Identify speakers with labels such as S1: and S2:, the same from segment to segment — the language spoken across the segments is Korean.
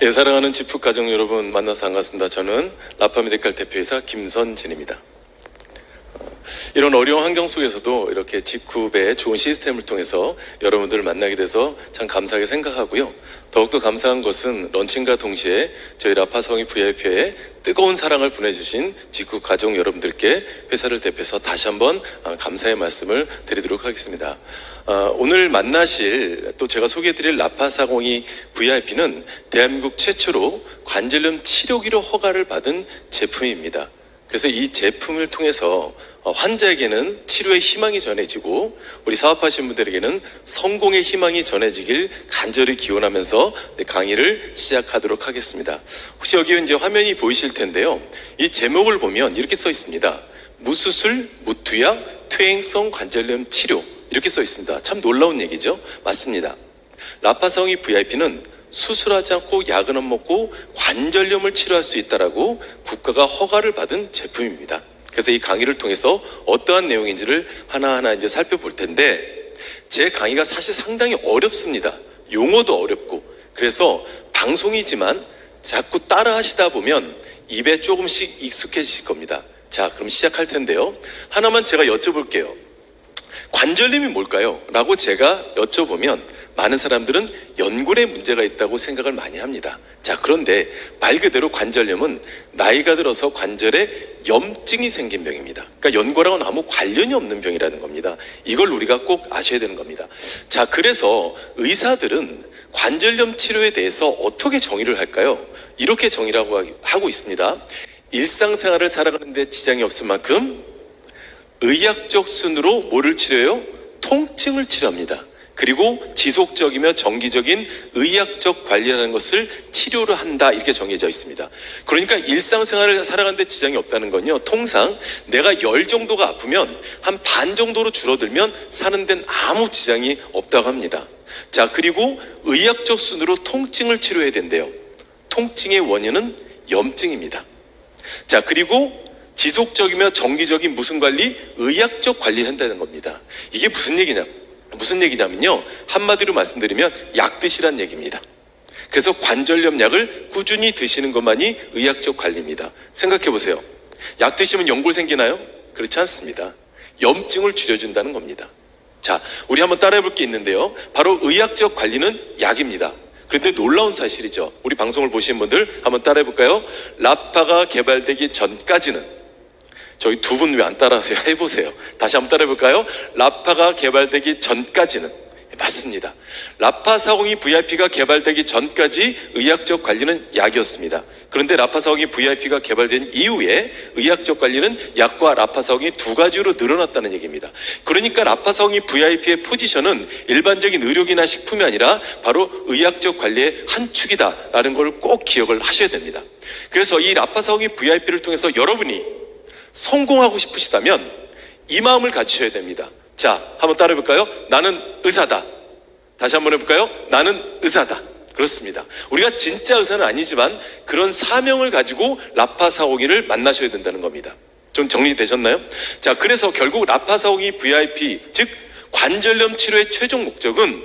S1: 예, 사랑하는 지프 가족 여러분 만나서 반갑습니다. 저는 라파메디칼 대표이사 김선진입니다. 이런 어려운 환경 속에서도 이렇게 직후의 좋은 시스템을 통해서 여러분들을 만나게 돼서 참 감사하게 생각하고요. 더욱더 감사한 것은 런칭과 동시에 저희 라파성이 VIP에 뜨거운 사랑을 보내주신 직후 가족 여러분들께 회사를 대표해서 다시 한번 감사의 말씀을 드리도록 하겠습니다. 오늘 만나실 또 제가 소개해드릴 라파사공이 VIP는 대한민국 최초로 관절염 치료기로 허가를 받은 제품입니다. 그래서 이 제품을 통해서 환자에게는 치료의 희망이 전해지고 우리 사업하시는 분들에게는 성공의 희망이 전해지길 간절히 기원하면서 강의를 시작하도록 하겠습니다. 혹시 여기 이제 화면이 보이실 텐데요. 이 제목을 보면 이렇게 써 있습니다. 무수술, 무투약, 퇴행성 관절염 치료 이렇게 써 있습니다. 참 놀라운 얘기죠? 맞습니다. 라파성이 VIP는 수술하지 않고 약은 안 먹고 관절염을 치료할 수 있다라고 국가가 허가를 받은 제품입니다. 그래서 이 강의를 통해서 어떠한 내용인지를 하나하나 이제 살펴볼 텐데 제 강의가 사실 상당히 어렵습니다. 용어도 어렵고 그래서 방송이지만 자꾸 따라 하시다 보면 입에 조금씩 익숙해지실 겁니다. 자, 그럼 시작할 텐데요. 하나만 제가 여쭤볼게요. 관절염이 뭘까요? 라고 제가 여쭤보면 많은 사람들은 연골에 문제가 있다고 생각을 많이 합니다. 자, 그런데 말 그대로 관절염은 나이가 들어서 관절에 염증이 생긴 병입니다. 그러니까 연골하고는 아무 관련이 없는 병이라는 겁니다. 이걸 우리가 꼭 아셔야 되는 겁니다. 자, 그래서 의사들은 관절염 치료에 대해서 어떻게 정의를 할까요? 이렇게 정의를 하고 있습니다. 일상생활을 살아가는 데 지장이 없을 만큼 의학적 순으로 뭐를 치료해요? 통증을 치료합니다. 그리고 지속적이며 정기적인 의학적 관리라는 것을 치료를 한다 이렇게 정해져 있습니다. 그러니까 일상생활을 살아가는 데 지장이 없다는 건요, 통상 내가 열 정도가 아프면 한 반 정도로 줄어들면 사는 데는 아무 지장이 없다고 합니다. 자, 그리고 의학적 순으로 통증을 치료해야 된대요. 통증의 원인은 염증입니다. 자, 그리고 지속적이며 정기적인 무슨 관리? 의학적 관리를 한다는 겁니다. 이게 무슨 얘기냐면요, 한마디로 말씀드리면 약 드시란 얘기입니다. 그래서 관절염 약을 꾸준히 드시는 것만이 의학적 관리입니다. 생각해 보세요. 약 드시면 연골 생기나요? 그렇지 않습니다. 염증을 줄여준다는 겁니다. 자, 우리 한번 따라해 볼 게 있는데요. 바로 의학적 관리는 약입니다. 그런데 놀라운 사실이죠. 우리 방송을 보시는 분들 한번 따라해 볼까요? 라파가 개발되기 전까지는, 저희 두 분 왜 안 따라하세요? 해보세요. 다시 한번 따라해볼까요? 라파가 개발되기 전까지는, 맞습니다. 라파40이 VIP가 개발되기 전까지 의학적 관리는 약이었습니다. 그런데 라파40이 VIP가 개발된 이후에 의학적 관리는 약과 라파40이 두 가지로 늘어났다는 얘기입니다. 그러니까 라파40이 VIP의 포지션은 일반적인 의료기나 식품이 아니라 바로 의학적 관리의 한 축이다라는 걸 꼭 기억을 하셔야 됩니다. 그래서 이 라파40이 VIP를 통해서 여러분이 성공하고 싶으시다면 이 마음을 가지셔야 됩니다. 자, 한번 따라 해볼까요? 나는 의사다. 다시 한번 해볼까요? 나는 의사다. 그렇습니다. 우리가 진짜 의사는 아니지만 그런 사명을 가지고 라파40이를 만나셔야 된다는 겁니다. 좀 정리되셨나요? 자, 그래서 결국 라파40 VIP, 즉 관절염 치료의 최종 목적은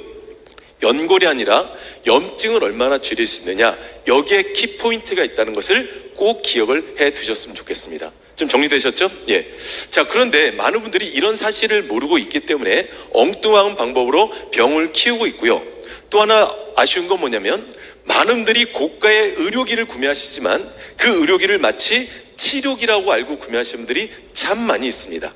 S1: 연골이 아니라 염증을 얼마나 줄일 수 있느냐, 여기에 키포인트가 있다는 것을 꼭 기억을 해 두셨으면 좋겠습니다. 좀 정리되셨죠? 예. 자, 그런데 많은 분들이 이런 사실을 모르고 있기 때문에 엉뚱한 방법으로 병을 키우고 있고요. 또 하나 아쉬운 건 뭐냐면 많은 분들이 고가의 의료기를 구매하시지만 그 의료기를 마치 치료기라고 알고 구매하시는 분들이 참 많이 있습니다.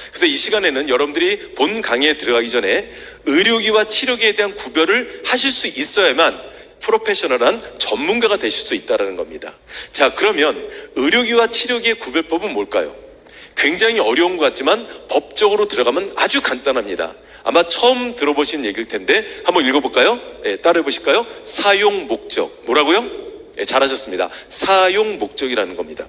S1: 그래서 이 시간에는 여러분들이 본 강의에 들어가기 전에 의료기와 치료기에 대한 구별을 하실 수 있어야만 프로페셔널한 전문가가 되실 수 있다는 겁니다. 자, 그러면 의료기와 치료기의 구별법은 뭘까요? 굉장히 어려운 것 같지만 법적으로 들어가면 아주 간단합니다. 아마 처음 들어보신 얘기일 텐데 한번 읽어볼까요? 네, 따라해 보실까요? 사용 목적. 뭐라고요? 네, 잘하셨습니다. 사용 목적이라는 겁니다.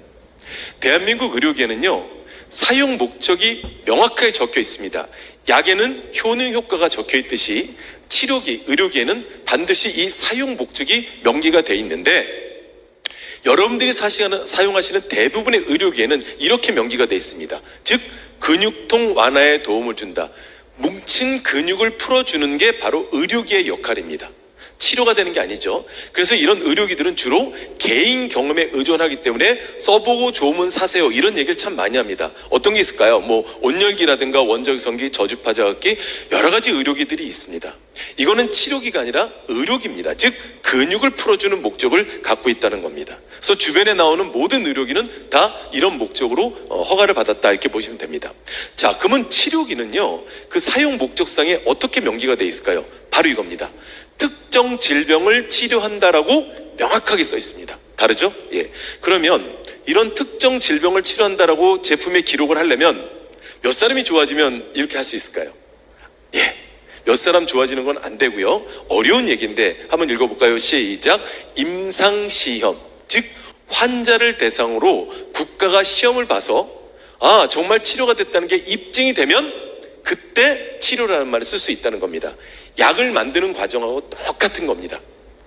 S1: 대한민국 의료기에는요, 사용 목적이 명확하게 적혀 있습니다. 약에는 효능 효과가 적혀 있듯이 치료기, 의료기에는 반드시 이 사용 목적이 명기가 돼 있는데 여러분들이 사용하시는 대부분의 의료기에는 이렇게 명기가 돼 있습니다. 즉 근육통 완화에 도움을 준다. 뭉친 근육을 풀어주는 게 바로 의료기의 역할입니다. 치료가 되는 게 아니죠. 그래서 이런 의료기들은 주로 개인 경험에 의존하기 때문에 써보고 좋으면 사세요, 이런 얘기를 참 많이 합니다. 어떤 게 있을까요? 뭐 온열기라든가 원적성기, 저주파 자극기, 여러 가지 의료기들이 있습니다. 이거는 치료기가 아니라 의료기입니다. 즉 근육을 풀어주는 목적을 갖고 있다는 겁니다. 그래서 주변에 나오는 모든 의료기는 다 이런 목적으로 허가를 받았다, 이렇게 보시면 됩니다. 자, 그러면 치료기는요, 그 사용 목적상에 어떻게 명기가 돼 있을까요? 바로 이겁니다. 특정 질병을 치료한다라고 명확하게 써 있습니다. 다르죠? 예. 그러면 이런 특정 질병을 치료한다라고 제품에 기록을 하려면 몇 사람이 좋아지면 이렇게 할 수 있을까요? 예. 몇 사람 좋아지는 건 안 되고요. 어려운 얘기인데 한번 읽어볼까요? 시작. 임상시험, 즉 환자를 대상으로 국가가 시험을 봐서 정말 치료가 됐다는 게 입증이 되면 그때 치료라는 말을 쓸 수 있다는 겁니다. 약을 만드는 과정하고 똑같은 겁니다.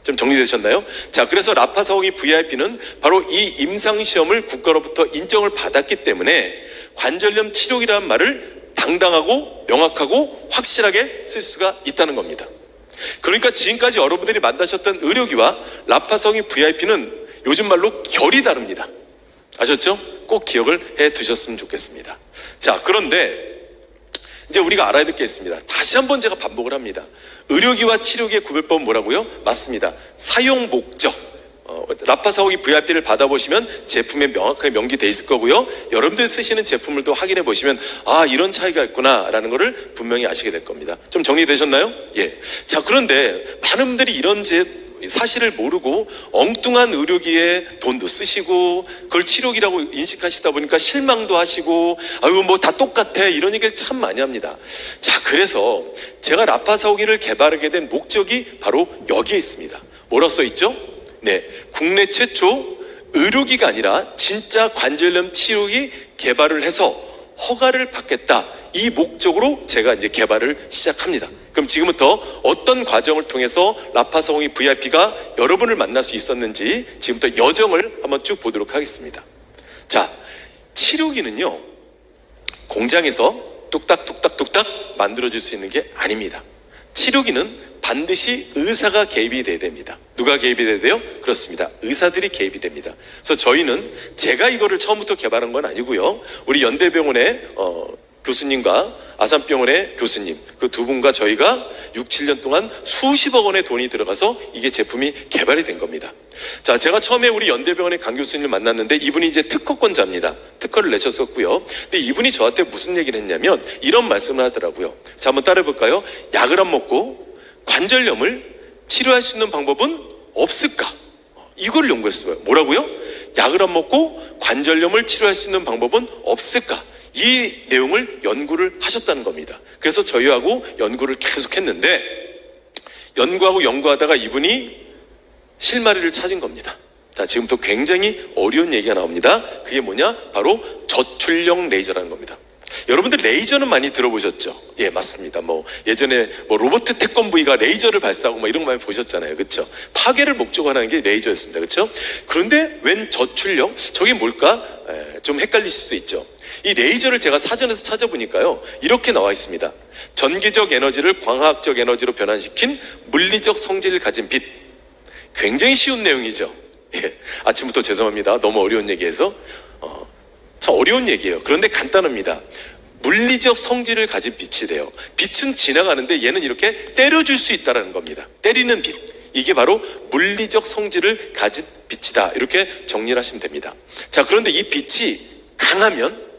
S1: 좀 정리되셨나요? 자, 그래서 라파사오기 VIP는 바로 이 임상시험을 국가로부터 인정을 받았기 때문에 관절염 치료기라는 말을 당당하고 명확하고 확실하게 쓸 수가 있다는 겁니다. 그러니까 지금까지 여러분들이 만나셨던 의료기와 라파사오기 VIP는 요즘 말로 결이 다릅니다. 아셨죠? 꼭 기억을 해 두셨으면 좋겠습니다. 자, 그런데 이제 우리가 알아야 될 게 있습니다. 다시 한번 제가 반복을 합니다. 의료기와 치료기의 구별법은 뭐라고요? 맞습니다. 사용 목적. 라파사오기 VIP를 받아보시면 제품에 명확하게 명기돼 있을 거고요. 여러분들 쓰시는 제품을 또 확인해 보시면 이런 차이가 있구나 라는 거를 분명히 아시게 될 겁니다. 좀 정리되셨나요? 예. 자, 그런데 많은 분들이 이런 사실을 모르고 엉뚱한 의료기에 돈도 쓰시고 그걸 치료기라고 인식하시다 보니까 실망도 하시고 뭐 다 똑같아, 이런 얘기를 참 많이 합니다. 자, 그래서 제가 라파사오기를 개발하게 된 목적이 바로 여기에 있습니다. 뭐라고 써 있죠? 네, 국내 최초 의료기가 아니라 진짜 관절염 치료기 개발을 해서 허가를 받겠다, 이 목적으로 제가 이제 개발을 시작합니다. 그럼 지금부터 어떤 과정을 통해서 라파사오기 VIP가 여러분을 만날 수 있었는지 지금부터 여정을 한번 쭉 보도록 하겠습니다. 자, 치료기는요, 공장에서 뚝딱뚝딱뚝딱 만들어질 수 있는 게 아닙니다. 치료기는 반드시 의사가 개입이 돼야 됩니다. 누가 개입이 돼야 돼요? 그렇습니다. 의사들이 개입이 됩니다. 그래서 저희는 제가 이거를 처음부터 개발한 건 아니고요. 우리 연대병원의 교수님과 아산병원의 교수님, 그 두 분과 저희가 6, 7년 동안 수십억 원의 돈이 들어가서 이게 제품이 개발이 된 겁니다. 자, 제가 처음에 우리 연대병원의 강 교수님을 만났는데 이분이 이제 특허권자입니다. 특허를 내셨었고요. 근데 이분이 저한테 무슨 얘기를 했냐면 이런 말씀을 하더라고요. 자, 한번 따라해 볼까요? 약을 안 먹고 관절염을 치료할 수 있는 방법은 없을까? 이걸 연구했어요. 뭐라고요? 약을 안 먹고 관절염을 치료할 수 있는 방법은 없을까? 이 내용을 연구를 하셨다는 겁니다. 그래서 저희하고 연구를 계속 했는데 연구하고 연구하다가 이분이 실마리를 찾은 겁니다. 자, 지금부터 굉장히 어려운 얘기가 나옵니다. 그게 뭐냐? 바로 저출력 레이저라는 겁니다. 여러분들 레이저는 많이 들어보셨죠? 예, 맞습니다. 예전에 로봇 태권브이가 레이저를 발사하고 이런 거 많이 보셨잖아요. 그렇죠? 파괴를 목적으로 하는 게 레이저였습니다. 그렇죠? 그런데 웬 저출력? 저게 뭘까? 좀 헷갈리실 수 있죠. 이 레이저를 제가 사전에서 찾아보니까요, 이렇게 나와 있습니다. 전기적 에너지를 광학적 에너지로 변환시킨 물리적 성질을 가진 빛. 굉장히 쉬운 내용이죠. 예, 아침부터 죄송합니다. 너무 어려운 얘기해서. 참 어려운 얘기예요. 그런데 간단합니다. 물리적 성질을 가진 빛이 돼요. 빛은 지나가는데 얘는 이렇게 때려줄 수 있다는 겁니다. 때리는 빛. 이게 바로 물리적 성질을 가진 빛이다. 이렇게 정리를 하시면 됩니다. 자, 그런데 이 빛이 강하면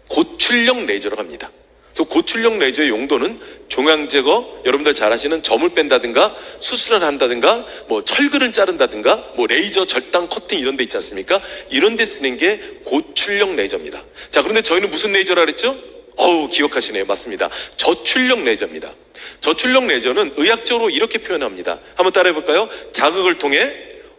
S1: 고출력 레이저라고 합니다. 그래서 고출력 레이저의 용도는 종양 제거, 여러분들 잘 아시는 점을 뺀다든가 수술을 한다든가 철근을 자른다든가 레이저 절단 커팅 이런 데 있지 않습니까? 이런 데 쓰는 게 고출력 레이저입니다. 자, 그런데 저희는 무슨 레이저라 그랬죠? 기억하시네요. 맞습니다. 저출력 레이저입니다. 저출력 레이저는 의학적으로 이렇게 표현합니다. 한번 따라해 볼까요? 자극을 통해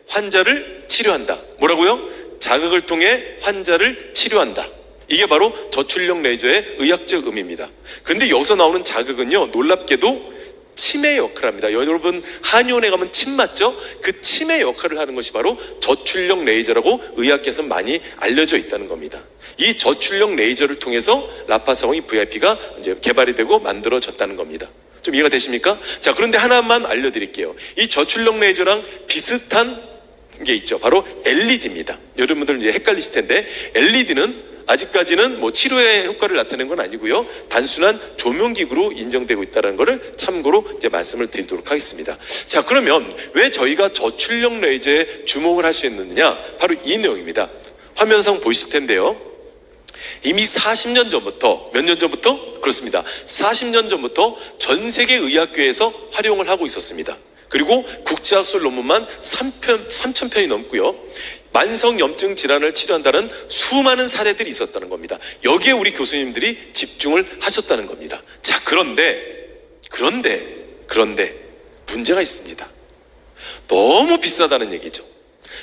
S1: 환자를 치료한다. 뭐라고요? 자극을 통해 환자를 치료한다. 이게 바로 저출력 레이저의 의학적 의미입니다. 그런데 여기서 나오는 자극은요, 놀랍게도 침의 역할을 합니다. 여러분 한의원에 가면 침 맞죠? 그 침의 역할을 하는 것이 바로 저출력 레이저라고 의학계에서 많이 알려져 있다는 겁니다. 이 저출력 레이저를 통해서 라파사오기 VIP가 이제 개발이 되고 만들어졌다는 겁니다. 좀 이해가 되십니까? 자, 그런데 하나만 알려드릴게요. 이 저출력 레이저랑 비슷한 게 있죠. 바로 LED입니다. 여러분들 이제 헷갈리실 텐데, LED는 아직까지는 뭐 치료의 효과를 나타내는 건 아니고요. 단순한 조명기구로 인정되고 있다는 것을 참고로 이제 말씀을 드리도록 하겠습니다. 자, 그러면 왜 저희가 저출력 레이저에 주목을 할 수 있느냐? 바로 이 내용입니다. 화면상 보이실 텐데요. 이미 40년 전부터, 몇 년 전부터? 그렇습니다. 40년 전부터 전 세계 의학계에서 활용을 하고 있었습니다. 그리고 국제학술 논문만 3,000편이 넘고요. 만성염증 질환을 치료한다는 수많은 사례들이 있었다는 겁니다. 여기에 우리 교수님들이 집중을 하셨다는 겁니다. 자, 그런데 문제가 있습니다. 너무 비싸다는 얘기죠.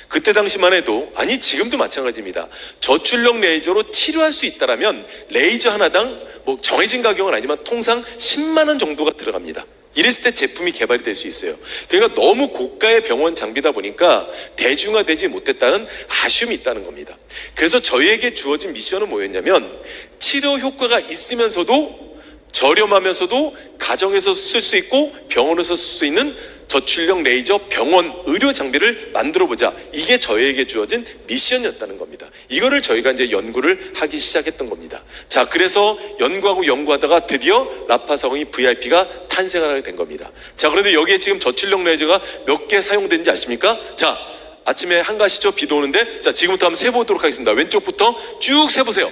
S1: 그때 당시만 해도, 아니 지금도 마찬가지입니다. 저출력 레이저로 치료할 수 있다라면 레이저 하나당 뭐 정해진 가격은 아니지만 통상 10만 원 정도가 들어갑니다. 이랬을 때 제품이 개발이 될 수 있어요. 그러니까 너무 고가의 병원 장비다 보니까 대중화되지 못했다는 아쉬움이 있다는 겁니다. 그래서 저희에게 주어진 미션은 뭐였냐면, 치료 효과가 있으면서도 저렴하면서도 가정에서 쓸 수 있고 병원에서 쓸 수 있는 저출력 레이저 병원 의료 장비를 만들어보자. 이게 저희에게 주어진 미션이었다는 겁니다. 이거를 저희가 이제 연구를 하기 시작했던 겁니다. 자, 그래서 연구하다가 드디어 라파사공이 VIP가 탄생을 하게 된 겁니다. 자, 그런데 여기에 지금 저출력 레이저가 몇 개 사용되는지 아십니까? 자, 아침에 한가시죠? 비도 오는데, 자, 지금부터 한번 세보도록 하겠습니다. 왼쪽부터 쭉 세보세요.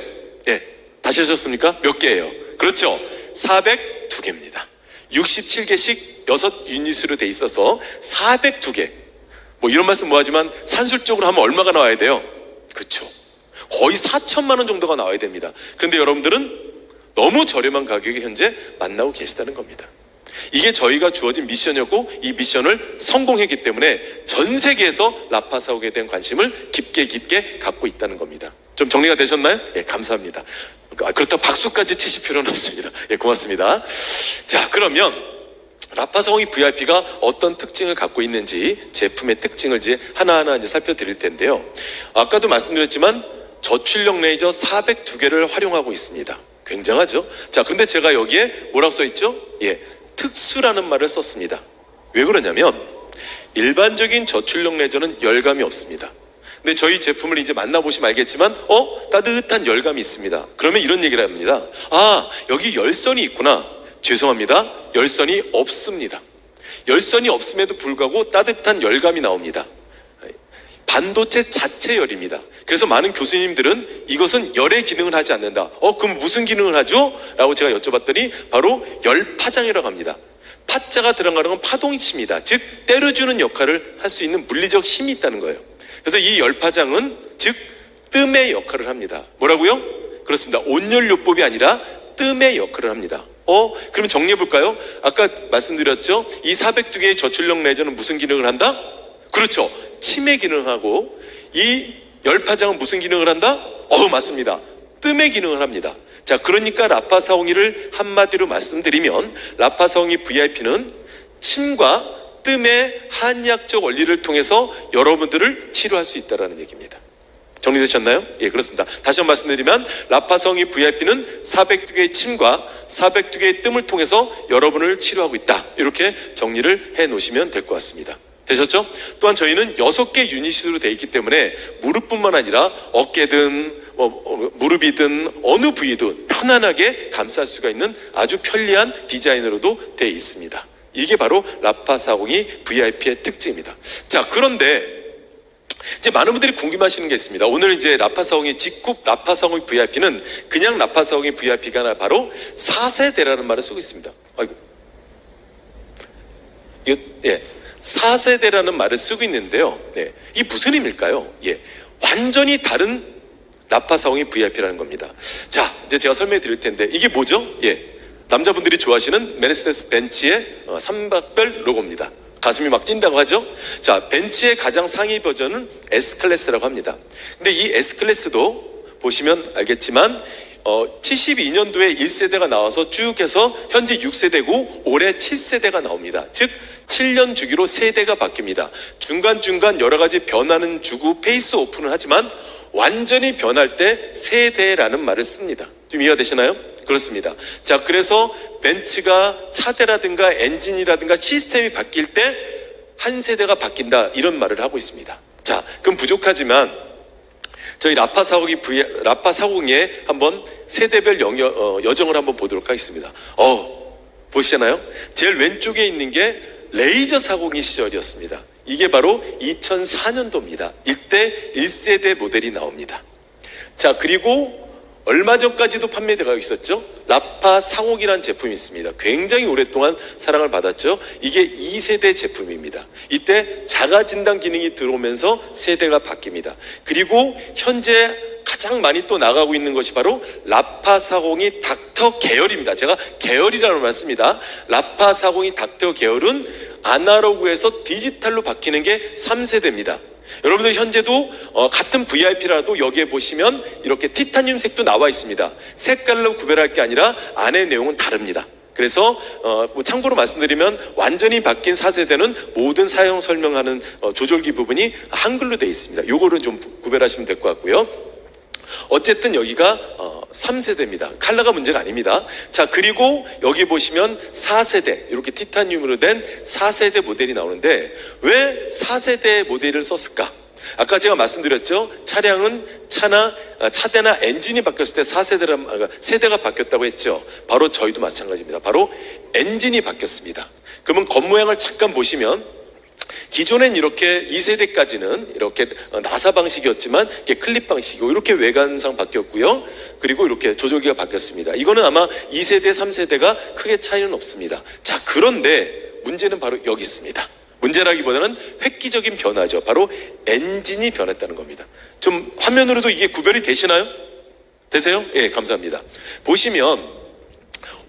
S1: 예, 다시 하셨습니까? 몇 개예요? 그렇죠. 402개입니다. 67개씩 6유닛으로 돼 있어서 402개. 뭐 이런 말씀 뭐하지만 산술적으로 하면 얼마가 나와야 돼요? 그렇죠. 거의 4천만 원 정도가 나와야 됩니다. 그런데 여러분들은 너무 저렴한 가격에 현재 만나고 계시다는 겁니다. 이게 저희가 주어진 미션이었고, 이 미션을 성공했기 때문에 전 세계에서 라파사옥에 대한 관심을 깊게 갖고 있다는 겁니다. 좀 정리가 되셨나요? 예, 감사합니다. 그렇다고 박수까지 치실 필요는 없습니다. 예, 고맙습니다. 자, 그러면 라파사공이 VIP가 어떤 특징을 갖고 있는지, 제품의 특징을 이제 하나하나 이제 살펴드릴 텐데요. 아까도 말씀드렸지만 저출력 레이저 402개를 활용하고 있습니다. 굉장하죠? 자, 근데 제가 여기에 뭐라고 써있죠? 예, 특수라는 말을 썼습니다. 왜 그러냐면 일반적인 저출력 레이저는 열감이 없습니다. 근데 저희 제품을 이제 만나보시면 알겠지만 따뜻한 열감이 있습니다. 그러면 이런 얘기를 합니다. 아, 여기 열선이 있구나. 죄송합니다. 열선이 없습니다. 열선이 없음에도 불구하고 따뜻한 열감이 나옵니다. 반도체 자체 열입니다. 그래서 많은 교수님들은 이것은 열의 기능을 하지 않는다. 그럼 무슨 기능을 하죠? 라고 제가 여쭤봤더니 바로 열파장이라고 합니다. 파자가 들어가는 건 파동이칩니다. 즉 때려주는 역할을 할 수 있는 물리적 힘이 있다는 거예요. 그래서 이 열파장은 즉 뜸의 역할을 합니다. 뭐라고요? 그렇습니다. 온열요법이 아니라 뜸의 역할을 합니다. 그러면 정리해볼까요? 아까 말씀드렸죠? 이 402개의 저출력 레이저는 무슨 기능을 한다? 그렇죠. 침의 기능을 하고, 이 열파장은 무슨 기능을 한다? 맞습니다. 뜸의 기능을 합니다. 자, 그러니까 라파사옹이를 한마디로 말씀드리면 라파사옹이 VIP는 침과 뜸의 한의학적 원리를 통해서 여러분들을 치료할 수 있다는 얘기입니다. 정리되셨나요? 예, 그렇습니다. 다시 한번 말씀드리면 라파사옹이 VIP는 402개의 침과 402개의 뜸을 통해서 여러분을 치료하고 있다. 이렇게 정리를 해 놓으시면 될 것 같습니다. 되셨죠? 또한 저희는 6개 유닛으로 되어 있기 때문에 무릎뿐만 아니라 어깨든 무릎이든 어느 부위든 편안하게 감쌀 수가 있는 아주 편리한 디자인으로도 되어 있습니다. 이게 바로 라파사공이 VIP의 특징입니다. 자, 그런데 이제 많은 분들이 궁금하시는 게 있습니다. 오늘 이제 라파사공이 직급 라파사공이 VIP는 그냥 라파사공이 VIP가 아니라 바로 4세대라는 말을 쓰고 있습니다. 아이고, 이거, 예, 4세대라는 말을 쓰고 있는데요. 네, 이게 무슨 의미일까요? 예, 완전히 다른 라파사공이 VIP라는 겁니다. 자, 이제 제가 설명해 드릴 텐데 이게 뭐죠? 예, 남자분들이 좋아하시는 메르세데스 벤츠의 삼각별 로고입니다. 가슴이 막 뛴다고 하죠? 자, 벤츠의 가장 상위 버전은 S클래스라고 합니다. 근데 이 S클래스도 보시면 알겠지만 72년도에 1세대가 나와서 쭉 해서 현재 6세대고 올해 7세대가 나옵니다. 즉 7년 주기로 세대가 바뀝니다. 중간중간 여러 가지 변화는 주고 페이스 오픈을 하지만 완전히 변할 때 세대라는 말을 씁니다. 좀 이해가 되시나요? 그렇습니다. 자, 그래서 벤츠가 차대라든가 엔진이라든가 시스템이 바뀔 때 한 세대가 바뀐다, 이런 말을 하고 있습니다. 자, 그럼 부족하지만 저희 라파 40에 한번 세대별 여정을 한번 보도록 하겠습니다. 보시잖아요. 제일 왼쪽에 있는 게 레이저 40이 시절이었습니다. 이게 바로 2004년도입니다. 이때 1세대 모델이 나옵니다. 자, 그리고 얼마 전까지도 판매되고 있었죠. 라파 40이라는 제품이 있습니다. 굉장히 오랫동안 사랑을 받았죠. 이게 2세대 제품입니다. 이때 자가 진단 기능이 들어오면서 세대가 바뀝니다. 그리고 현재 가장 많이 또 나가고 있는 것이 바로 라파 40이 닥터 계열입니다. 제가 계열이라는 말 씁니다. 라파 40이 닥터 계열은 아날로그에서 디지털로 바뀌는 게 3세대입니다. 여러분들 현재도 같은 VIP라도 여기에 보시면 이렇게 티타늄 색도 나와 있습니다. 색깔로 구별할 게 아니라 안의 내용은 다릅니다. 그래서 뭐 참고로 말씀드리면 완전히 바뀐 4세대는 모든 사용 설명하는 조절기 부분이 한글로 되어 있습니다. 요거를 좀 구별하시면 될 것 같고요. 어쨌든 여기가 3세대입니다. 컬러가 문제가 아닙니다. 자, 그리고 여기 보시면 4세대, 이렇게 티타늄으로 된 4세대 모델이 나오는데 왜 4세대 모델을 썼을까? 아까 제가 말씀드렸죠. 차량은 차대나 엔진이 바뀌었을 때 세대가 바뀌었다고 했죠. 바로 저희도 마찬가지입니다. 바로 엔진이 바뀌었습니다. 그러면 겉모양을 잠깐 보시면 기존엔 이렇게 2세대까지는 이렇게 나사 방식이었지만 이렇게 클립 방식이고 이렇게 외관상 바뀌었고요. 그리고 이렇게 조절기가 바뀌었습니다. 이거는 아마 2세대, 3세대가 크게 차이는 없습니다. 자, 그런데 문제는 바로 여기 있습니다. 문제라기보다는 획기적인 변화죠. 바로 엔진이 변했다는 겁니다. 좀 화면으로도 이게 구별이 되시나요? 되세요? 예, 감사합니다. 보시면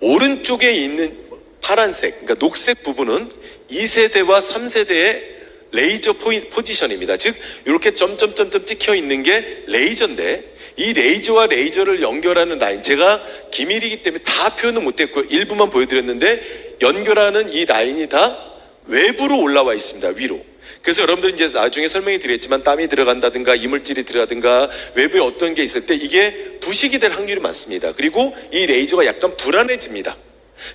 S1: 오른쪽에 있는 파란색, 그러니까 녹색 부분은 2세대와 3세대의 레이저 포지션입니다. 즉 이렇게 점점점점 찍혀 있는 게 레이저인데 이 레이저와 레이저를 연결하는 라인, 제가 기밀이기 때문에 다 표현은 못했고요. 일부만 보여드렸는데 연결하는 이 라인이 다 외부로 올라와 있습니다. 위로. 그래서 여러분들 이제 나중에 설명해 드리겠지만 땀이 들어간다든가 이물질이 들어가든가 외부에 어떤 게 있을 때 이게 부식이 될 확률이 많습니다. 그리고 이 레이저가 약간 불안해집니다.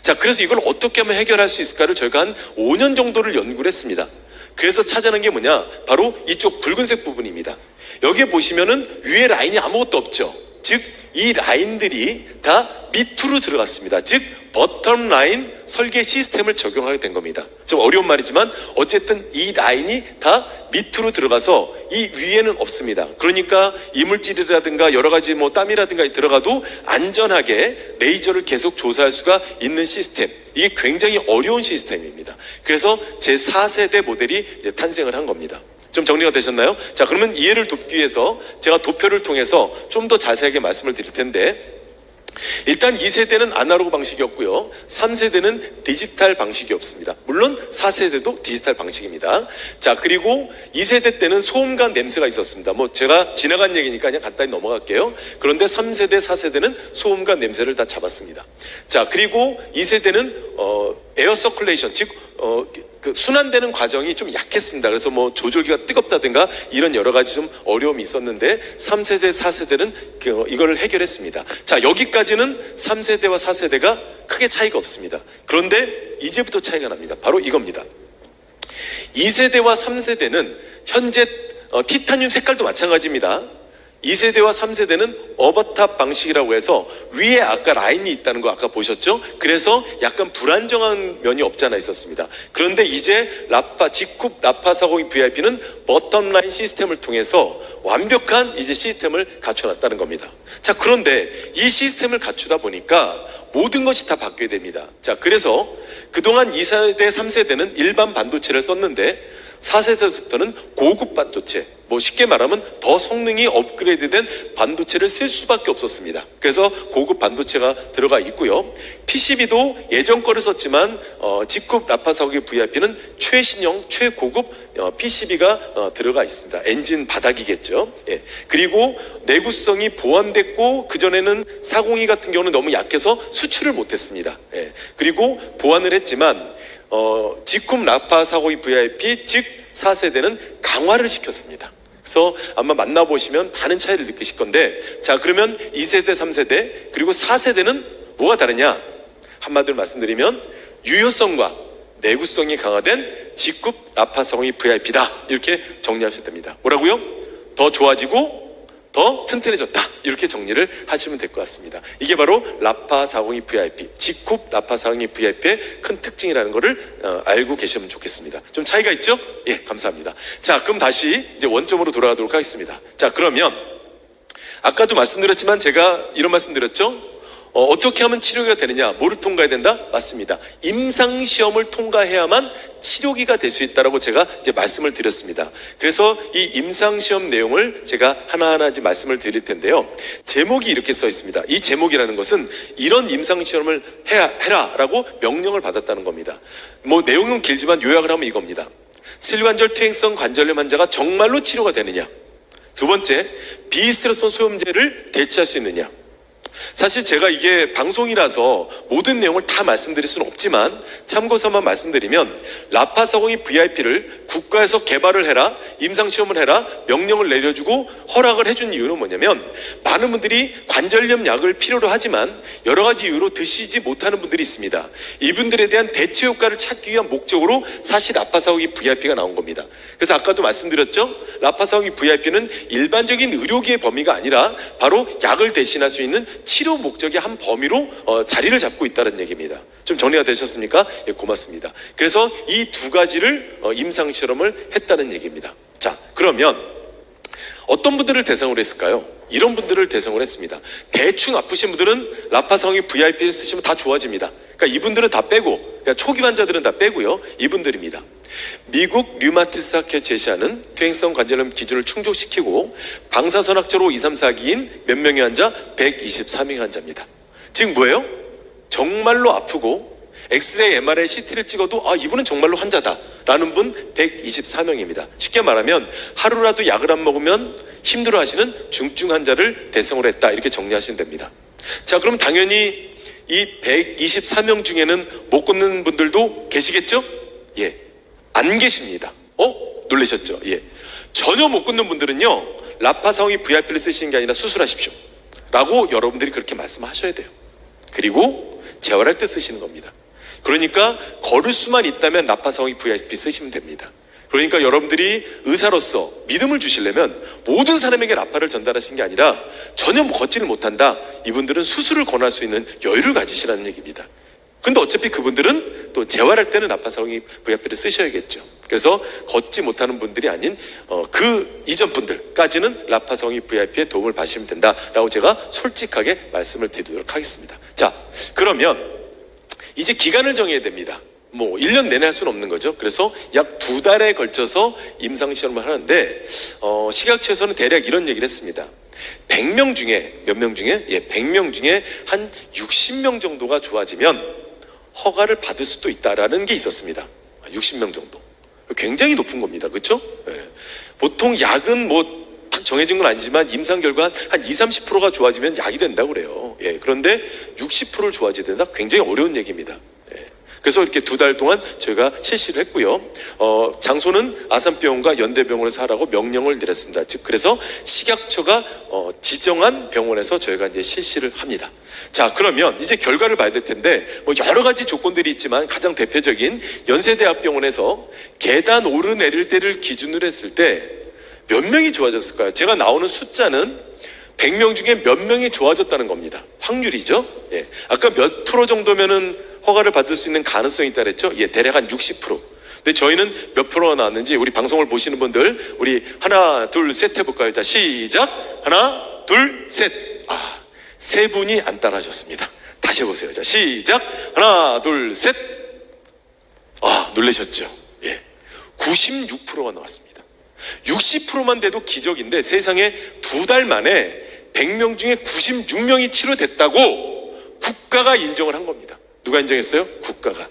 S1: 자, 그래서 이걸 어떻게 하면 해결할 수 있을까를 저희가 한 5년 정도를 연구를 했습니다. 그래서 찾아낸 게 뭐냐? 바로 이쪽 붉은색 부분입니다. 여기에 보시면은 위에 라인이 아무것도 없죠. 즉 이 라인들이 다 밑으로 들어갔습니다. 즉 버텀 라인 설계 시스템을 적용하게 된 겁니다. 좀 어려운 말이지만 어쨌든 이 라인이 다 밑으로 들어가서 이 위에는 없습니다. 그러니까 이물질이라든가 여러 가지 뭐 땀이라든가 들어가도 안전하게 레이저를 계속 조사할 수가 있는 시스템, 이게 굉장히 어려운 시스템입니다. 그래서 제 4세대 모델이 이제 탄생을 한 겁니다. 좀 정리가 되셨나요? 자, 그러면 이해를 돕기 위해서 제가 도표를 통해서 좀 더 자세하게 말씀을 드릴 텐데, 일단 2세대는 아날로그 방식이었고요. 3세대는 디지털 방식이었습니다. 물론 4세대도 디지털 방식입니다. 자, 그리고 2세대 때는 소음과 냄새가 있었습니다. 뭐 제가 지나간 얘기니까 그냥 간단히 넘어갈게요. 그런데 3세대, 4세대는 소음과 냄새를 다 잡았습니다. 자, 그리고 2세대는 에어 서큘레이션, 즉 그 순환되는 과정이 좀 약했습니다. 그래서 뭐 조절기가 뜨겁다든가 이런 여러 가지 좀 어려움이 있었는데 3세대, 4세대는 이걸 해결했습니다. 자, 여기까지는 3세대와 4세대가 크게 차이가 없습니다. 그런데 이제부터 차이가 납니다. 바로 이겁니다. 2세대와 3세대는 현재 티타늄 색깔도 마찬가지입니다. 2세대와 3세대는 오버탑 방식이라고 해서 위에 아까 라인이 있다는 거 아까 보셨죠? 그래서 약간 불안정한 면이 없지 않아 있었습니다. 그런데 이제 직굽 라파 40 VIP는 버텀 라인 시스템을 통해서 완벽한 이제 시스템을 갖춰놨다는 겁니다. 자, 그런데 이 시스템을 갖추다 보니까 모든 것이 다 바뀌게 됩니다. 자, 그래서 그동안 2세대, 3세대는 일반 반도체를 썼는데 4세대부터는 고급 반도체, 뭐 쉽게 말하면 더 성능이 업그레이드된 반도체를 쓸 수밖에 없었습니다. 그래서 고급 반도체가 들어가 있고요. PCB도 예전 거를 썼지만 직굽 라파 40 VIP는 최신형, 최고급 PCB가 들어가 있습니다. 엔진 바닥이겠죠. 예. 그리고 내구성이 보완됐고 그전에는 402 같은 경우는 너무 약해서 수출을 못했습니다. 예. 그리고 보완을 했지만 직굽 라파 40 VIP 즉 4세대는 강화를 시켰습니다. 그래서 아마 만나보시면 많은 차이를 느끼실 건데, 자, 그러면 2세대, 3세대 그리고 4세대는 뭐가 다르냐? 한마디로 말씀드리면 유효성과 내구성이 강화된 직굽 라파사공이 VIP다, 이렇게 정리하셔도 됩니다. 뭐라고요? 더 좋아지고 더 튼튼해졌다, 이렇게 정리를 하시면 될 것 같습니다. 이게 바로 라파402 VIP, 직굽 라파402 VIP의 큰 특징이라는 것을 알고 계시면 좋겠습니다. 좀 차이가 있죠? 예, 감사합니다. 자, 그럼 다시 이제 원점으로 돌아가도록 하겠습니다. 자, 그러면 아까도 말씀드렸지만 제가 이런 말씀드렸죠? 어떻게 하면 치료가 되느냐? 뭐를 통과해야 된다? 맞습니다. 임상시험을 통과해야만 치료기가 될 수 있다라고 제가 이제 말씀을 드렸습니다. 그래서 이 임상시험 내용을 제가 하나하나 이제 말씀을 드릴 텐데요. 제목이 이렇게 써 있습니다. 이 제목이라는 것은 이런 임상시험을 해라라고 명령을 받았다는 겁니다. 뭐 내용은 길지만 요약을 하면 이겁니다. 슬관절 퇴행성 관절염 환자가 정말로 치료가 되느냐? 두 번째, 비스트레스 소염제를 대체할 수 있느냐? 사실 제가 이게 방송이라서 모든 내용을 다 말씀드릴 수는 없지만 참고서만 말씀드리면 라파402 VIP를 국가에서 개발을 해라, 임상시험을 해라 명령을 내려주고 허락을 해준 이유는 뭐냐면, 많은 분들이 관절염 약을 필요로 하지만 여러 가지 이유로 드시지 못하는 분들이 있습니다. 이분들에 대한 대체 효과를 찾기 위한 목적으로 사실 라파402 VIP가 나온 겁니다. 그래서 아까도 말씀드렸죠? 라파402 VIP는 일반적인 의료기의 범위가 아니라 바로 약을 대신할 수 있는 치료 목적의 한 범위로 자리를 잡고 있다는 얘기입니다. 좀 정리가 되셨습니까? 예, 고맙습니다. 그래서 이 두 가지를 임상실험을 했다는 얘기입니다. 자, 그러면 어떤 분들을 대상으로 했을까요? 이런 분들을 대상으로 했습니다. 대충 아프신 분들은 라파402 VIP를 쓰시면 다 좋아집니다. 그러니까 이분들은 다 빼고, 그러니까 초기 환자들은 다 빼고요, 이분들입니다. 미국 류마티스 학회에 제시하는 퇴행성 관절염 기준을 충족시키고 방사선학적으로 2, 3, 4기인 몇 명의 환자? 124명의 환자입니다. 즉 뭐예요? 정말로 아프고 엑스레이, MRI, CT를 찍어도 이분은 정말로 환자다 라는 분 124명입니다. 쉽게 말하면 하루라도 약을 안 먹으면 힘들어하시는 중증 환자를 대상으로 했다, 이렇게 정리하시면 됩니다. 자, 그럼 당연히 이 124명 중에는 못 걷는 분들도 계시겠죠? 예, 안 계십니다. 놀라셨죠? 예, 전혀 못 걷는 분들은요, 라파402 VIP를 쓰시는 게 아니라 수술하십시오 라고 여러분들이 그렇게 말씀하셔야 돼요. 그리고 재활할 때 쓰시는 겁니다. 그러니까 걸을 수만 있다면 라파402 VIP 쓰시면 됩니다. 그러니까 여러분들이 의사로서 믿음을 주시려면 모든 사람에게 라파를 전달하신 게 아니라 전혀 걷지를 못한다, 이분들은 수술을 권할 수 있는 여유를 가지시라는 얘기입니다. 근데 어차피 그분들은 또 재활할 때는 라파402 VIP를 쓰셔야겠죠. 그래서 걷지 못하는 분들이 아닌 그 이전 분들까지는 라파402 VIP의 도움을 받으시면 된다라고 제가 솔직하게 말씀을 드리도록 하겠습니다. 자, 그러면 이제 기간을 정해야 됩니다. 뭐 1년 내내 할 수는 없는 거죠. 그래서 약 2달에 걸쳐서 임상시험을 하는데 식약처에서는 대략 이런 얘기를 했습니다. 100명 중에 몇 명 중에? 예, 100명 중에 한 60명 정도가 좋아지면 허가를 받을 수도 있다라는 게 있었습니다. 60명 정도. 굉장히 높은 겁니다. 그렇죠? 예. 보통 약은 뭐 딱 정해진 건 아니지만 임상 결과 한 20, 30%가 좋아지면 약이 된다고 그래요. 예. 그런데 60%를 좋아져야 된다? 굉장히 어려운 얘기입니다. 예. 그래서 이렇게 2달 동안 저희가 실시를 했고요. 장소는 아산병원과 연대병원에서 하라고 명령을 내렸습니다. 즉 그래서 식약처가 지정한 병원에서 저희가 이제 실시를 합니다. 자, 그러면 이제 결과를 봐야 될 텐데 뭐 여러 가지 조건들이 있지만 가장 대표적인 연세대학병원에서 계단 오르내릴 때를 기준으로 했을 때 몇 명이 좋아졌을까요? 제가 나오는 숫자는 100명 중에 몇 명이 좋아졌다는 겁니다. 확률이죠. 예. 아까 몇 프로 정도면은 허가를 받을 수 있는 가능성이 있다 그랬죠? 예, 대략 한 60%. 근데 저희는 몇 프로가 나왔는지 우리 방송을 보시는 분들 우리 하나, 둘, 셋 해볼까요? 자, 시작. 하나, 둘, 셋. 세 분이 안 따라하셨습니다. 다시 해보세요. 자, 시작. 하나, 둘, 셋. 놀라셨죠? 예. 96%가 나왔습니다. 60%만 돼도 기적인데 세상에 2달 만에 100명 중에 96명이 치료됐다고 국가가 인정을 한 겁니다. 누가 인정했어요? 국가가.